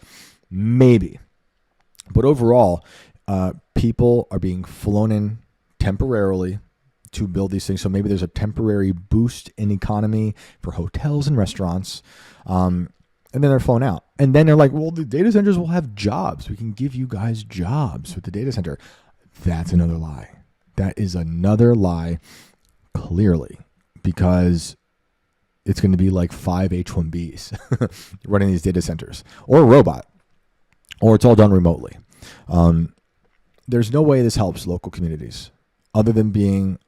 S1: Maybe. But overall, people are being flown in temporarily to build these things. So maybe there's a temporary boost in economy for hotels and restaurants. And then they're flown out. And then they're like, well, the data centers will have jobs. We can give you guys jobs with the data center. That's another lie. That is another lie, clearly, because it's going to be like 5 H-1Bs running these data centers, or a robot, or it's all done remotely. There's no way this helps local communities other than being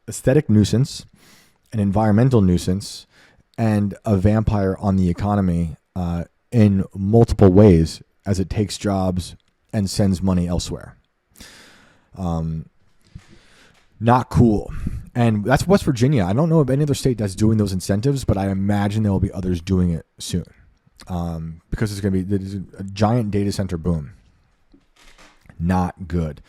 S1: aesthetic nuisance, an environmental nuisance, and a vampire on the economy in multiple ways, as it takes jobs and sends money elsewhere. Not cool. And that's West Virginia. I don't know of any other state that's doing those incentives, but I imagine there will be others doing it soon, because it's going to be a giant data center boom. Not good.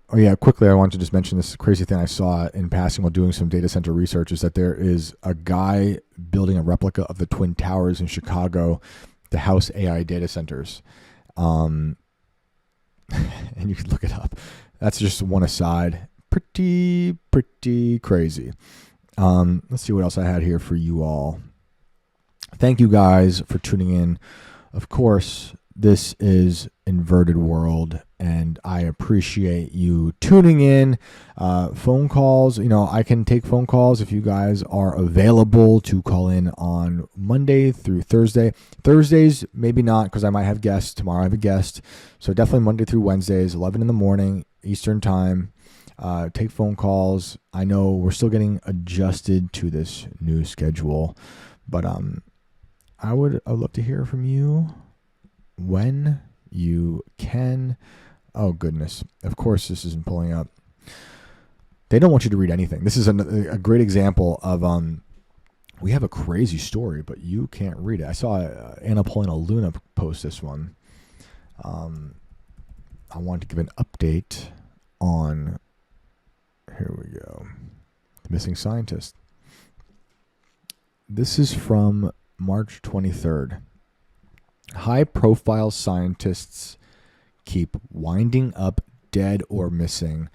S1: Oh yeah, quickly, I wanted to just mention this crazy thing I saw in passing while doing some data center research, is that there is a guy building a replica of the Twin Towers in Chicago to house AI data centers. And you can look it up. That's just one aside. Pretty crazy. Let's see what else I had here for you all. Thank you guys for tuning in. Of course, this is Inverted World, and I appreciate you tuning in. Phone calls, I can take phone calls if you guys are available to call in on Monday through Thursday. Thursdays, maybe not, because I might have guests. Tomorrow I have a guest. So definitely Monday through Wednesdays, 11 in the morning, Eastern time. Take phone calls. I know we're still getting adjusted to this new schedule, but I would love to hear from you when you can. Oh, goodness. Of course, this isn't pulling up. They don't want you to read anything. This is a great example of, we have a crazy story, but you can't read it. I saw Anna Paulina Luna post this one. I wanted to give an update on, here we go, the missing scientist. This is from March 23rd. High-profile scientists keep winding up dead or missing.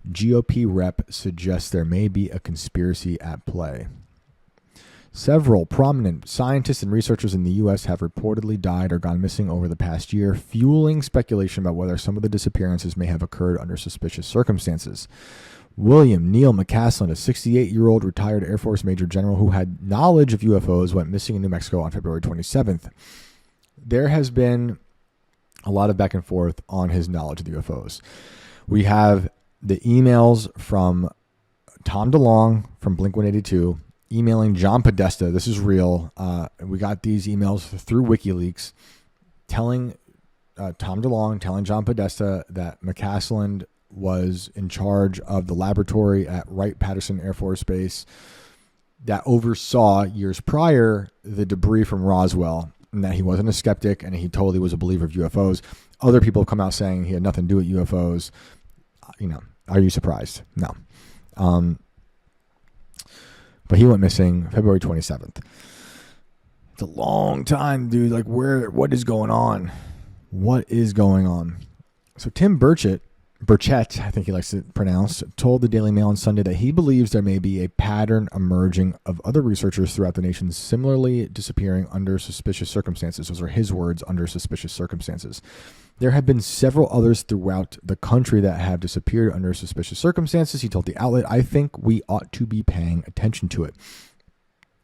S1: GOP rep suggests there may be a conspiracy at play. Several prominent scientists and researchers in the U.S. have reportedly died or gone missing over the past year, fueling speculation about whether some of the disappearances may have occurred under suspicious circumstances. William Neil McCaslin, a 68-year-old retired Air Force Major General who had knowledge of UFOs, went missing in New Mexico on February 27th. There has been a lot of back and forth on his knowledge of the UFOs. We have the emails from Tom DeLonge from Blink-182 emailing John Podesta. This is real. We got these emails through WikiLeaks telling Tom DeLonge, telling John Podesta that McCaslin was in charge of the laboratory at Wright-Patterson Air Force Base that oversaw years prior the debris from Roswell, and that he wasn't a skeptic and he totally was a believer of UFOs. Other people have come out saying he had nothing to do with UFOs. Are you surprised? No. But he went missing February 27th. It's a long time, dude. Like, what is going on? What is going on? So Tim Burchett, I think he likes to pronounce, told the Daily Mail on Sunday that he believes there may be a pattern emerging of other researchers throughout the nation similarly disappearing under suspicious circumstances. Those are his words, under suspicious circumstances. There have been several others throughout the country that have disappeared under suspicious circumstances. He told the outlet, I think we ought to be paying attention to it.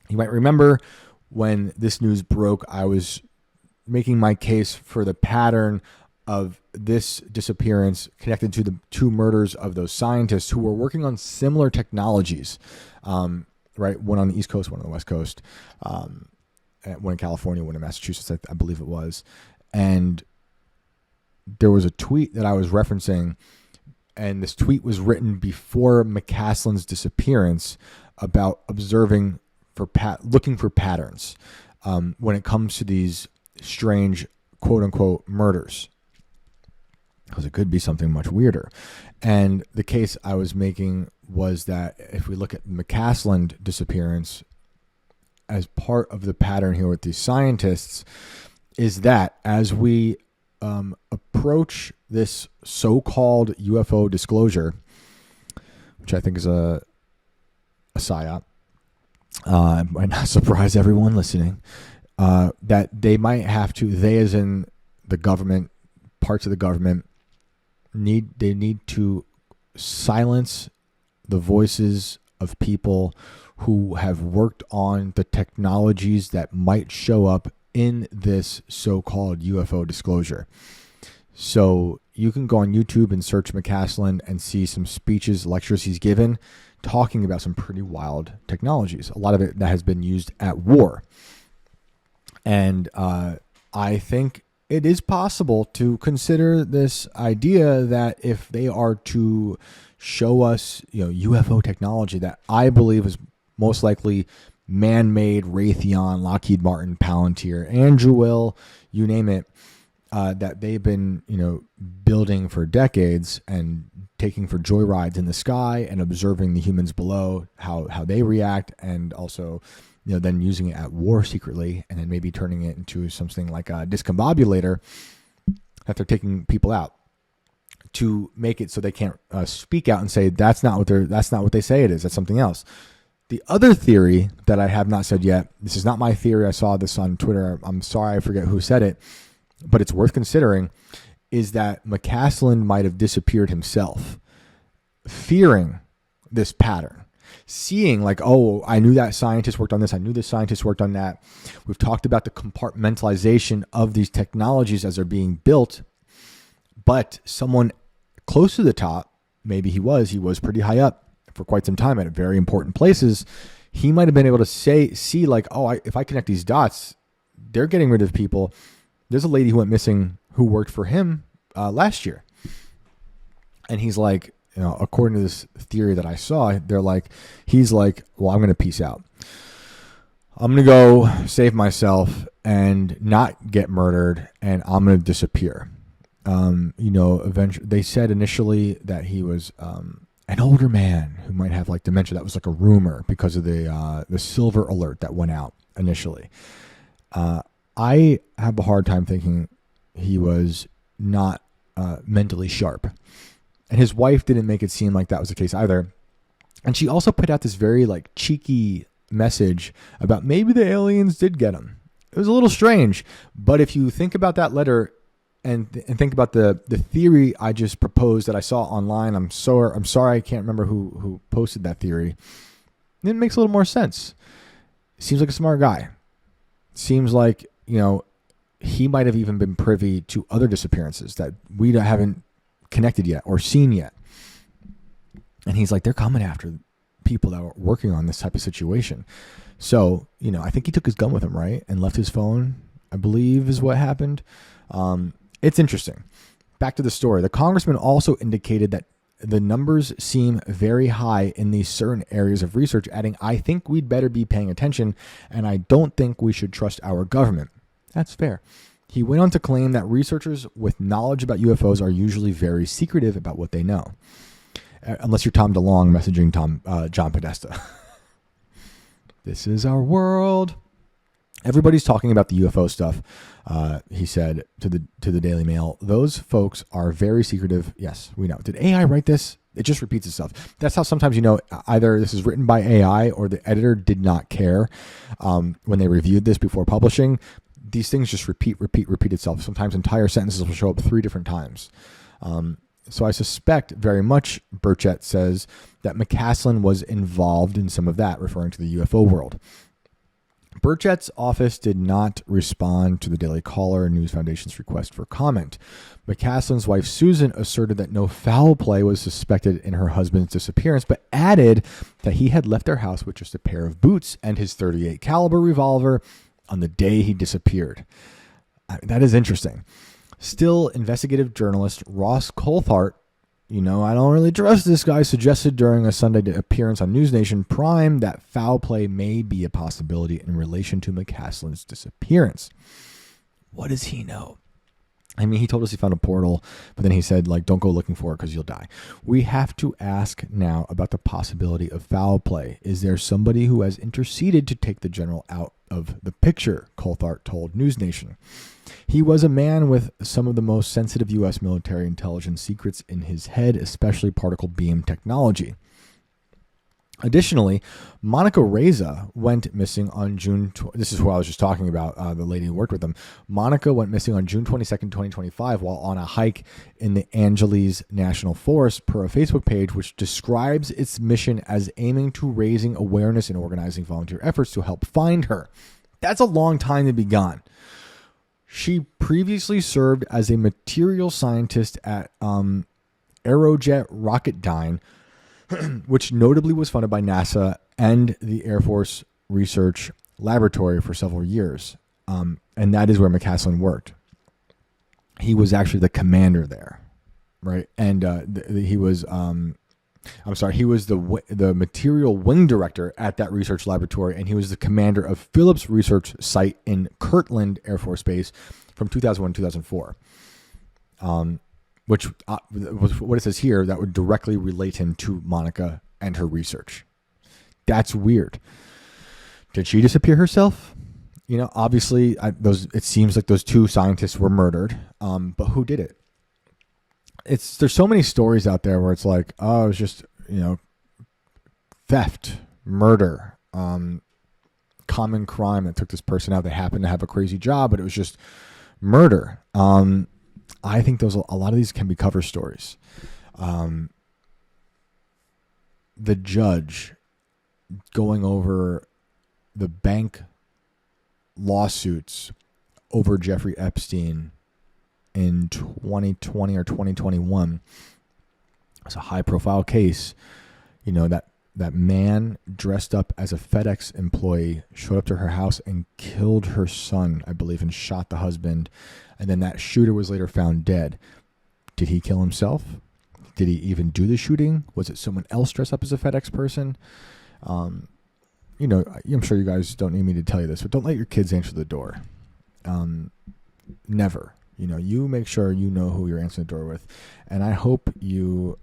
S1: You might remember when this news broke, I was making my case for the pattern of this disappearance connected to the two murders of those scientists who were working on similar technologies, right? One on the East Coast, one on the West Coast, one in California, one in Massachusetts, I believe it was. And there was a tweet that I was referencing, and this tweet was written before McCaslin's disappearance about observing looking for patterns when it comes to these strange quote-unquote murders, because it could be something much weirder. And the case I was making was that if we look at McCaslin disappearance as part of the pattern here with these scientists, is that as we approach this so-called UFO disclosure, which I think is a psyop, might not surprise everyone listening, that they might have to, they as in the government, parts of the government, need to silence the voices of people who have worked on the technologies that might show up in this so-called UFO disclosure. So you can go on YouTube and search McCaslin and see some speeches, lectures he's given, talking about some pretty wild technologies. A lot of it that has been used at war. And I think it is possible to consider this idea that if they are to show us, UFO technology that I believe is most likely man-made, Raytheon, Lockheed Martin, Palantir, Anduril, you name it, that they've been, building for decades and taking for joyrides in the sky and observing the humans below, how they react, and also then using it at war secretly, and then maybe turning it into something like a discombobulator that they're taking people out to make it so they can't speak out and say that's not what they say it is. That's something else. The other theory that I have not said yet, this is not my theory. I saw this on Twitter. I'm sorry, I forget who said it, but it's worth considering, is that McCaslin might have disappeared himself, fearing this pattern. Seeing like, oh, I knew that scientist worked on this. I knew this scientist worked on that. We've talked about the compartmentalization of these technologies as they're being built. But someone close to the top, maybe he was pretty high up for quite some time at very important places. He might have been able to see like, oh, if I connect these dots, they're getting rid of people. There's a lady who went missing who worked for him last year. And he's like, according to this theory that I saw, he's like, well, I'm going to peace out. I'm going to go save myself and not get murdered, and I'm going to disappear. Eventually, they said initially that he was an older man who might have like dementia. That was like a rumor because of the silver alert that went out initially. I have a hard time thinking he was not mentally sharp. And his wife didn't make it seem like that was the case either. And she also put out this very like cheeky message about maybe the aliens did get him. It was a little strange. But if you think about that letter and think about the theory I just proposed that I saw online, I'm sorry I can't remember who posted that theory. It makes a little more sense. Seems like a smart guy. Seems like, he might have even been privy to other disappearances that we haven't connected yet or seen yet. And he's like, they're coming after people that were working on this type of situation. So, I think he took his gun with him, right? And left his phone, I believe is what happened. It's interesting. Back to the story. The congressman also indicated that the numbers seem very high in these certain areas of research, adding, I think we'd better be paying attention, and I don't think we should trust our government. That's fair. He went on to claim that researchers with knowledge about UFOs are usually very secretive about what they know. Unless you're Tom DeLonge messaging John Podesta. This is our world. Everybody's talking about the UFO stuff. He said to the Daily Mail, those folks are very secretive. Yes, we know. Did AI write this? It just repeats itself. That's how sometimes either this is written by AI or the editor did not care when they reviewed this before publishing. These things just repeat itself. Sometimes entire sentences will show up 3 different times. So I suspect very much, Burchett says, that McCaslin was involved in some of that, referring to the UFO world. Burchett's office did not respond to the Daily Caller News Foundation's request for comment. McCaslin's wife, Susan, asserted that no foul play was suspected in her husband's disappearance, but added that he had left their house with just a pair of boots and his .38 caliber revolver on the day he disappeared. That is interesting. Still, investigative journalist Ross Coulthart, I don't really trust this guy, suggested during a Sunday appearance on News Nation Prime that foul play may be a possibility in relation to McCaslin's disappearance. What does he know? I mean, he told us he found a portal, but then he said, don't go looking for it because you'll die. We have to ask now about the possibility of foul play. Is there somebody who has interceded to take the general out of the picture? Coulthart told News Nation. He was a man with some of the most sensitive U.S. military intelligence secrets in his head, especially particle beam technology. Additionally, Monica Reza went missing on June. This is who I was just talking about, the lady who worked with him. Monica went missing on June 22nd, 2025, while on a hike in the Angeles National Forest, per a Facebook page which describes its mission as aiming to raising awareness and organizing volunteer efforts to help find her. That's a long time to be gone. She previously served as a material scientist at Aerojet Rocketdyne, which notably was funded by NASA and the Air Force Research Laboratory for several years. And that is where McCaslin worked. He was actually the commander there, right? And he was the material wing director at that research laboratory, and he was the commander of Phillips Research Site in Kirtland Air Force Base from 2001 to 2004. Which was what it says here, that would directly relate him to Monica and her research. That's weird. Did she disappear herself? Obviously, it seems like those 2 scientists were murdered. But who did it? There's so many stories out there where it's like, oh, it was just, theft, murder, common crime that took this person out. They happened to have a crazy job, but it was just murder. I think a lot of these can be cover stories. The judge going over the bank lawsuits over Jeffrey Epstein in 2020 or 2021. It's a high-profile case. You know, that man dressed up as a FedEx employee showed up to her house and killed her son, I believe, and shot the husband. And then that shooter was later found dead. Did he kill himself? Did he even do the shooting? Was it someone else dressed up as a FedEx person? You know, I'm sure you guys don't need me to tell you this, but don't let your kids answer the door. Never. You know, you make sure you know who you're answering the door with. And I hope you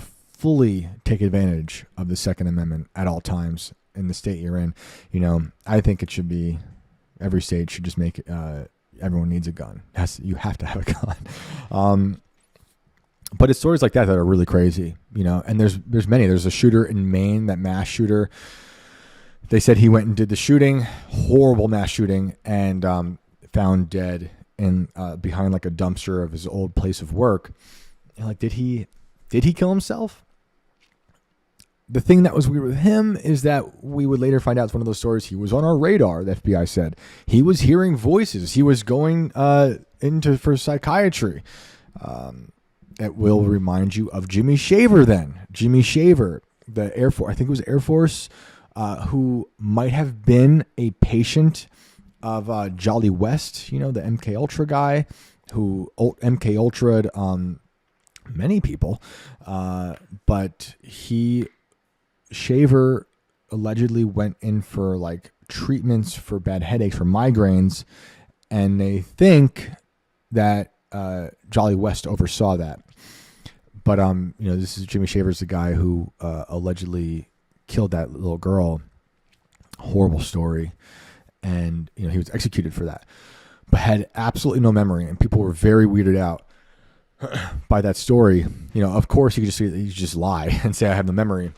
S1: fully take advantage of the Second Amendment at all times in the state you're in. You know, I think it should be, every state should just make everyone needs a gun. You have to have a gun. But it's stories like that are really crazy, you know, and there's many. There's a shooter in Maine, that mass shooter. They said he went and did the shooting, horrible mass shooting, and found dead in behind like a dumpster of his old place of work. And like, did he kill himself? The thing that was weird with him is that we would later find out it's one of those stories. He was on our radar, the FBI said. He was hearing voices. He was going for psychiatry. It will remind you of Jimmy Shaver then. Jimmy Shaver, the Air Force, I think it was Air Force, who might have been a patient of Jolly West, you know, the MK Ultra guy who MK Ultra'd many people. But Shaver allegedly went in for like treatments for bad headaches, for migraines, and they think that Jolly West oversaw that. But you know, this is Jimmy Shaver's the guy who allegedly killed that little girl. Horrible story, and you know, he was executed for that, but had absolutely no memory, and people were very weirded out by that story. You know, of course, you could just lie and say I have no memory,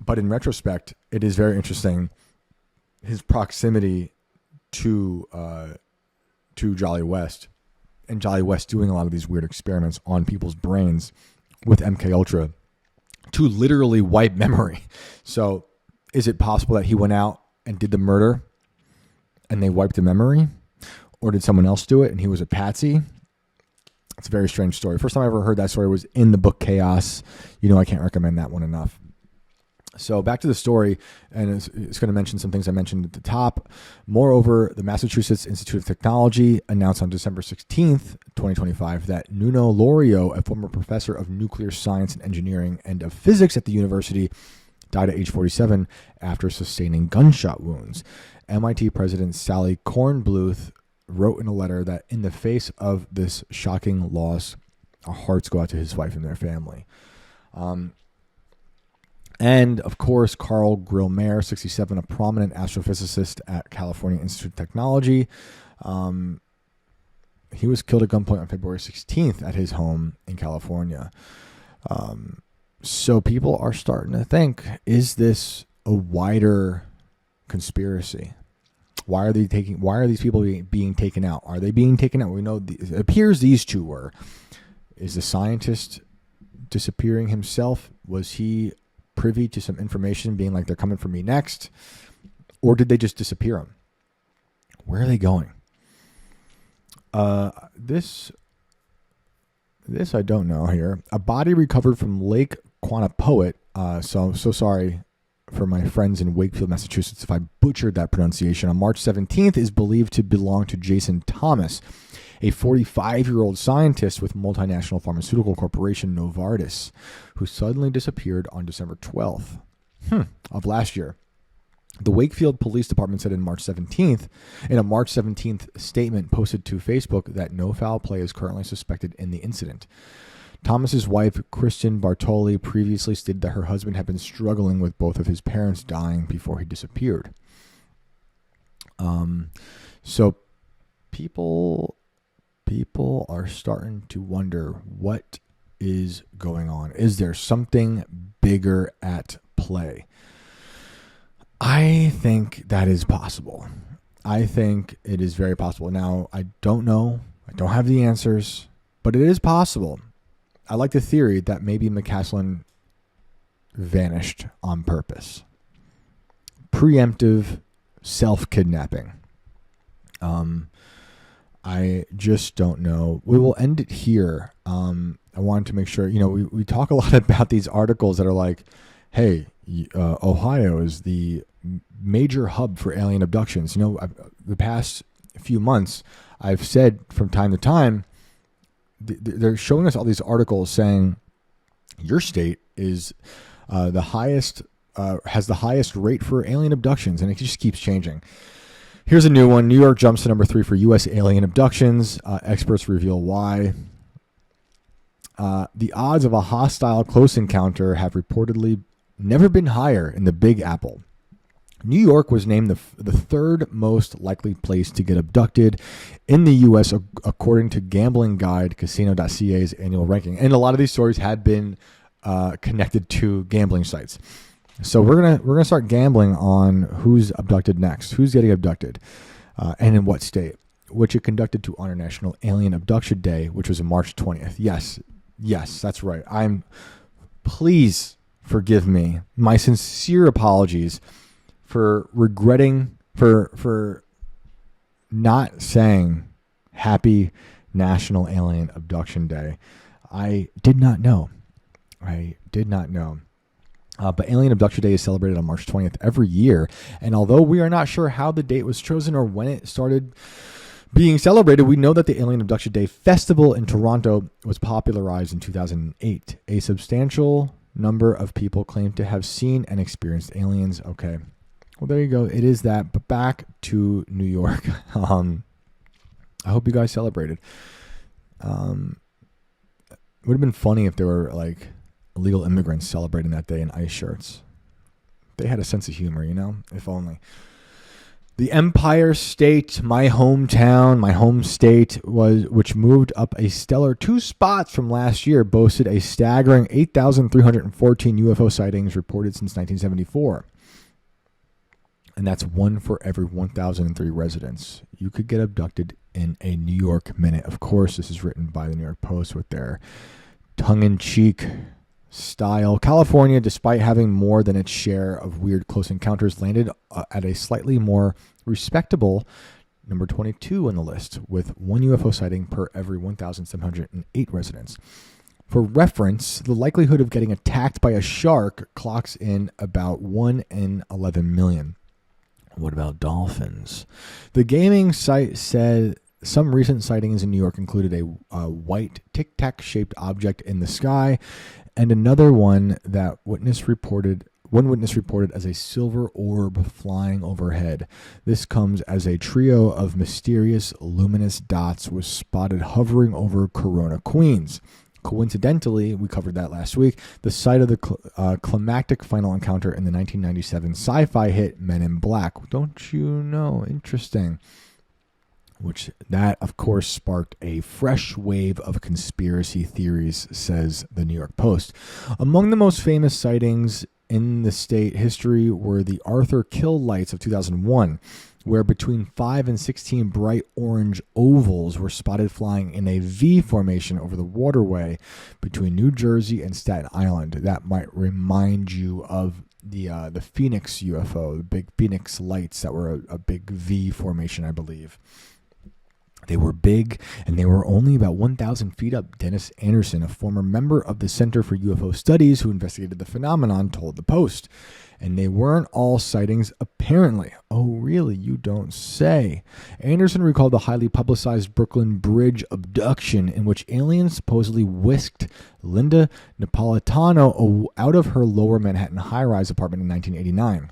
S1: but in retrospect, it is very interesting his proximity to Jolly West. And Jolly West doing a lot of these weird experiments on people's brains with MK Ultra to literally wipe memory. So is it possible that he went out and did the murder and they wiped the memory? Or did someone else do it and he was a patsy? It's a very strange story. First time I ever heard that story was in the book Chaos. You know, I can't recommend that one enough. So back to the story, and it's going to mention some things I mentioned at the top. Moreover, the Massachusetts Institute of Technology announced on December 16th, 2025, that Nuno Lorio, a former professor of nuclear science and engineering and of physics at the university, died at age 47 after sustaining gunshot wounds. MIT President Sally Kornbluth wrote in a letter that in the face of this shocking loss, our hearts go out to his wife and their family. And, of course, Carl Grillmair, 67, a prominent astrophysicist at California Institute of Technology. He was killed at gunpoint on February 16th at his home in California. So people are starting to think, is this a wider conspiracy? Why are these people being taken out? Are they being taken out? We know it appears these two were. Is the scientist disappearing himself? Was he privy to some information being like, they're coming for me next? Or did they just disappear him? Where are they going? This I don't know here. A body recovered from Lake Quannapoit. So I'm so sorry for my friends in Wakefield, Massachusetts, if I butchered that pronunciation. On March 17th is believed to belong to Jason Thomas, a 45-year-old scientist with multinational pharmaceutical corporation Novartis, who suddenly disappeared on December 12th of last year. The Wakefield Police Department said in a March 17th statement posted to Facebook that no foul play is currently suspected in the incident. Thomas's wife, Kristen Bartoli, previously stated that her husband had been struggling with both of his parents dying before he disappeared. So people are starting to wonder what is going on. Is there something bigger at play. I think that is possible. I think it is very possible. Now, I don't know. I don't have the answers, but it is possible. I like the theory that maybe McCaslin vanished on purpose. Preemptive self-kidnapping. I just don't know. We will end it here. I wanted to make sure, we talk a lot about these articles that are like, hey, Ohio is the major hub for alien abductions. The past few months, I've said from time to time, they're showing us all these articles saying your state is has the highest rate for alien abductions, and it just keeps changing. Here's a new one. New York jumps to number 3 for U.S. alien abductions. Experts reveal why. The odds of a hostile close encounter have reportedly never been higher in the Big Apple. New York was named the third most likely place to get abducted in the U.S. according to gambling guide Casino.ca's annual ranking. And a lot of these stories had been connected to gambling sites. So we're gonna start gambling on who's abducted next, who's getting abducted, and in what state, which it conducted to Honor National Alien Abduction Day, which was on March 20th. Yes, that's right. Please forgive me. My sincere apologies for regretting, for not saying Happy National Alien Abduction Day. I did not know. But Alien Abduction Day is celebrated on March 20th every year. And although we are not sure how the date was chosen or when it started being celebrated, we know that the Alien Abduction Day Festival in Toronto was popularized in 2008. A substantial number of people claim to have seen and experienced aliens. Okay. Well, there you go. It is that. But back to New York. I hope you guys celebrated. It would have been funny if there were like illegal immigrants celebrating that day in ice shirts. They had a sense of humor, if only. The Empire State, my hometown, my home state, which moved up a stellar 2 spots from last year, boasted a staggering 8,314 UFO sightings reported since 1974. And that's 1 for every 1,003 residents. You could get abducted in a New York minute. Of course, this is written by the New York Post with their tongue-in-cheek style. California, despite having more than its share of weird close encounters, landed at a slightly more respectable number 22 on the list, with 1 UFO sighting per every 1,708 residents. For reference, the likelihood of getting attacked by a shark clocks in about 1 in 11 million. What about dolphins? The gaming site said some recent sightings in New York included a white tic-tac shaped object in the sky, and another one that one witness reported as a silver orb flying overhead. This comes as a trio of mysterious luminous dots was spotted hovering over Corona, Queens. Coincidentally, we covered that last week, the site of the climactic final encounter in the 1997 sci-fi hit Men in Black. Don't you know? Interesting. Which that, of course, sparked a fresh wave of conspiracy theories, says the New York Post. Among the most famous sightings in the state history were the Arthur Kill lights of 2001, where between 5 and 16 bright orange ovals were spotted flying in a V formation over the waterway between New Jersey and Staten Island. That might remind you of the Phoenix UFO, the big Phoenix lights that were a big V formation, I believe. They were big, and they were only about 1,000 feet up. Dennis Anderson, a former member of the Center for UFO Studies who investigated the phenomenon, told the Post. And they weren't all sightings, apparently. Oh, really? You don't say. Anderson recalled the highly publicized Brooklyn Bridge abduction in which aliens supposedly whisked Linda Napolitano out of her lower Manhattan high-rise apartment in 1989.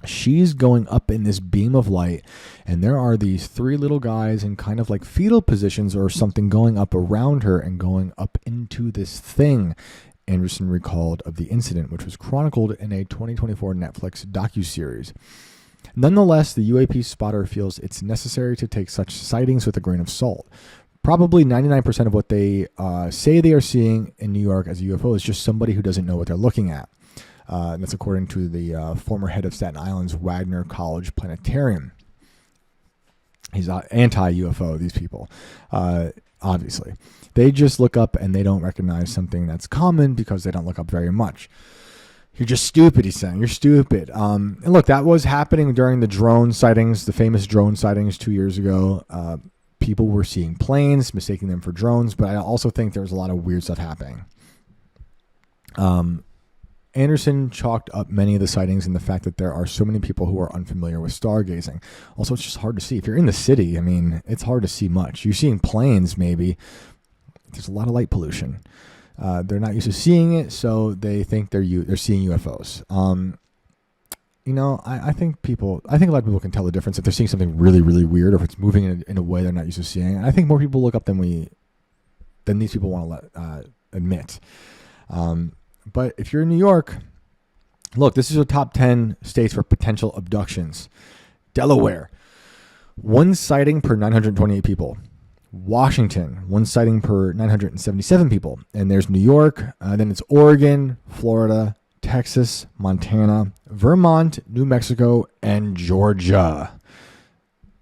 S1: She's going up in this beam of light, and there are these 3 little guys in kind of like fetal positions or something going up around her and going up into this thing. Anderson recalled of the incident, which was chronicled in a 2024 Netflix docuseries. Nonetheless, the UAP spotter feels it's necessary to take such sightings with a grain of salt. Probably 99% of what they say they are seeing in New York as a UFO is just somebody who doesn't know what they're looking at. And that's according to the former head of Staten Island's Wagner College Planetarium. He's anti-UFO, these people, obviously. They just look up and they don't recognize something that's common because they don't look up very much. You're just stupid, he's saying. You're stupid. And look, that was happening during the drone sightings, the famous drone sightings 2 years ago. People were seeing planes, mistaking them for drones, but I also think there was a lot of weird stuff happening. Anderson chalked up many of the sightings in the fact that there are so many people who are unfamiliar with stargazing. Also, it's just hard to see. If you're in the city, I mean, it's hard to see much. You're seeing planes, maybe. There's a lot of light pollution. They're not used to seeing it, so they think they're seeing UFOs. I think a lot of people can tell the difference if they're seeing something really, really weird, or if it's moving in a way they're not used to seeing. And I think more people look up than these people want to admit. But if you're in New York, look, this is the top 10 states for potential abductions. Delaware, 1 sighting per 928 people. Washington, 1 sighting per 977 people. And there's New York, then it's Oregon, Florida, Texas, Montana, Vermont, New Mexico, and Georgia.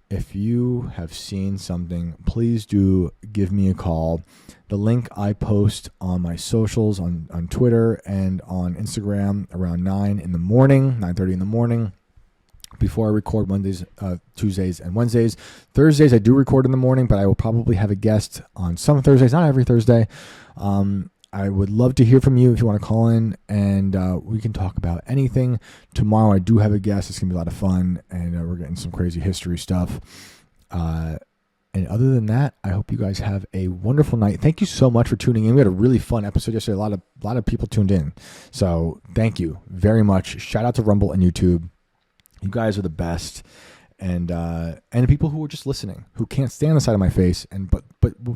S1: If you have seen something, please do give me a call. The link I post on my socials on Twitter and on Instagram around 9:30 in the morning, before I record Mondays, Tuesdays, and Wednesdays. Thursdays I do record in the morning, but I will probably have a guest on some Thursdays, not every Thursday. I would love to hear from you if you want to call in, and we can talk about anything. Tomorrow I do have a guest. It's going to be a lot of fun, and we're getting some crazy history stuff. And other than that, I hope you guys have a wonderful night. Thank you so much for tuning in. We had a really fun episode yesterday. A lot of people tuned in. So thank you very much. Shout out to Rumble and YouTube. You guys are the best. And people who are just listening, who can't stand the side of my face, but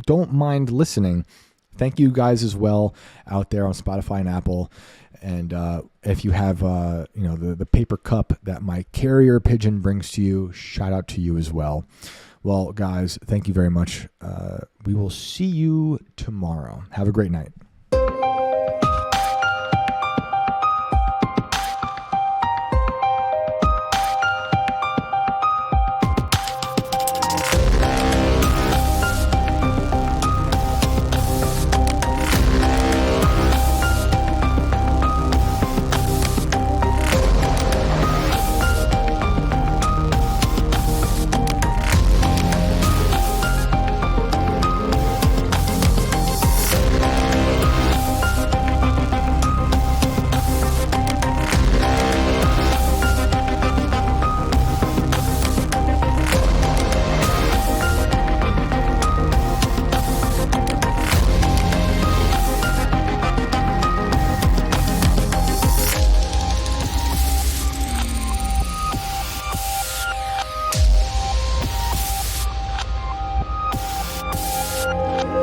S1: don't mind listening. Thank you guys as well out there on Spotify and Apple. And if you have the paper cup that my carrier pigeon brings to you, shout out to you as well. Well, guys, thank you very much. We will see you tomorrow. Have a great night.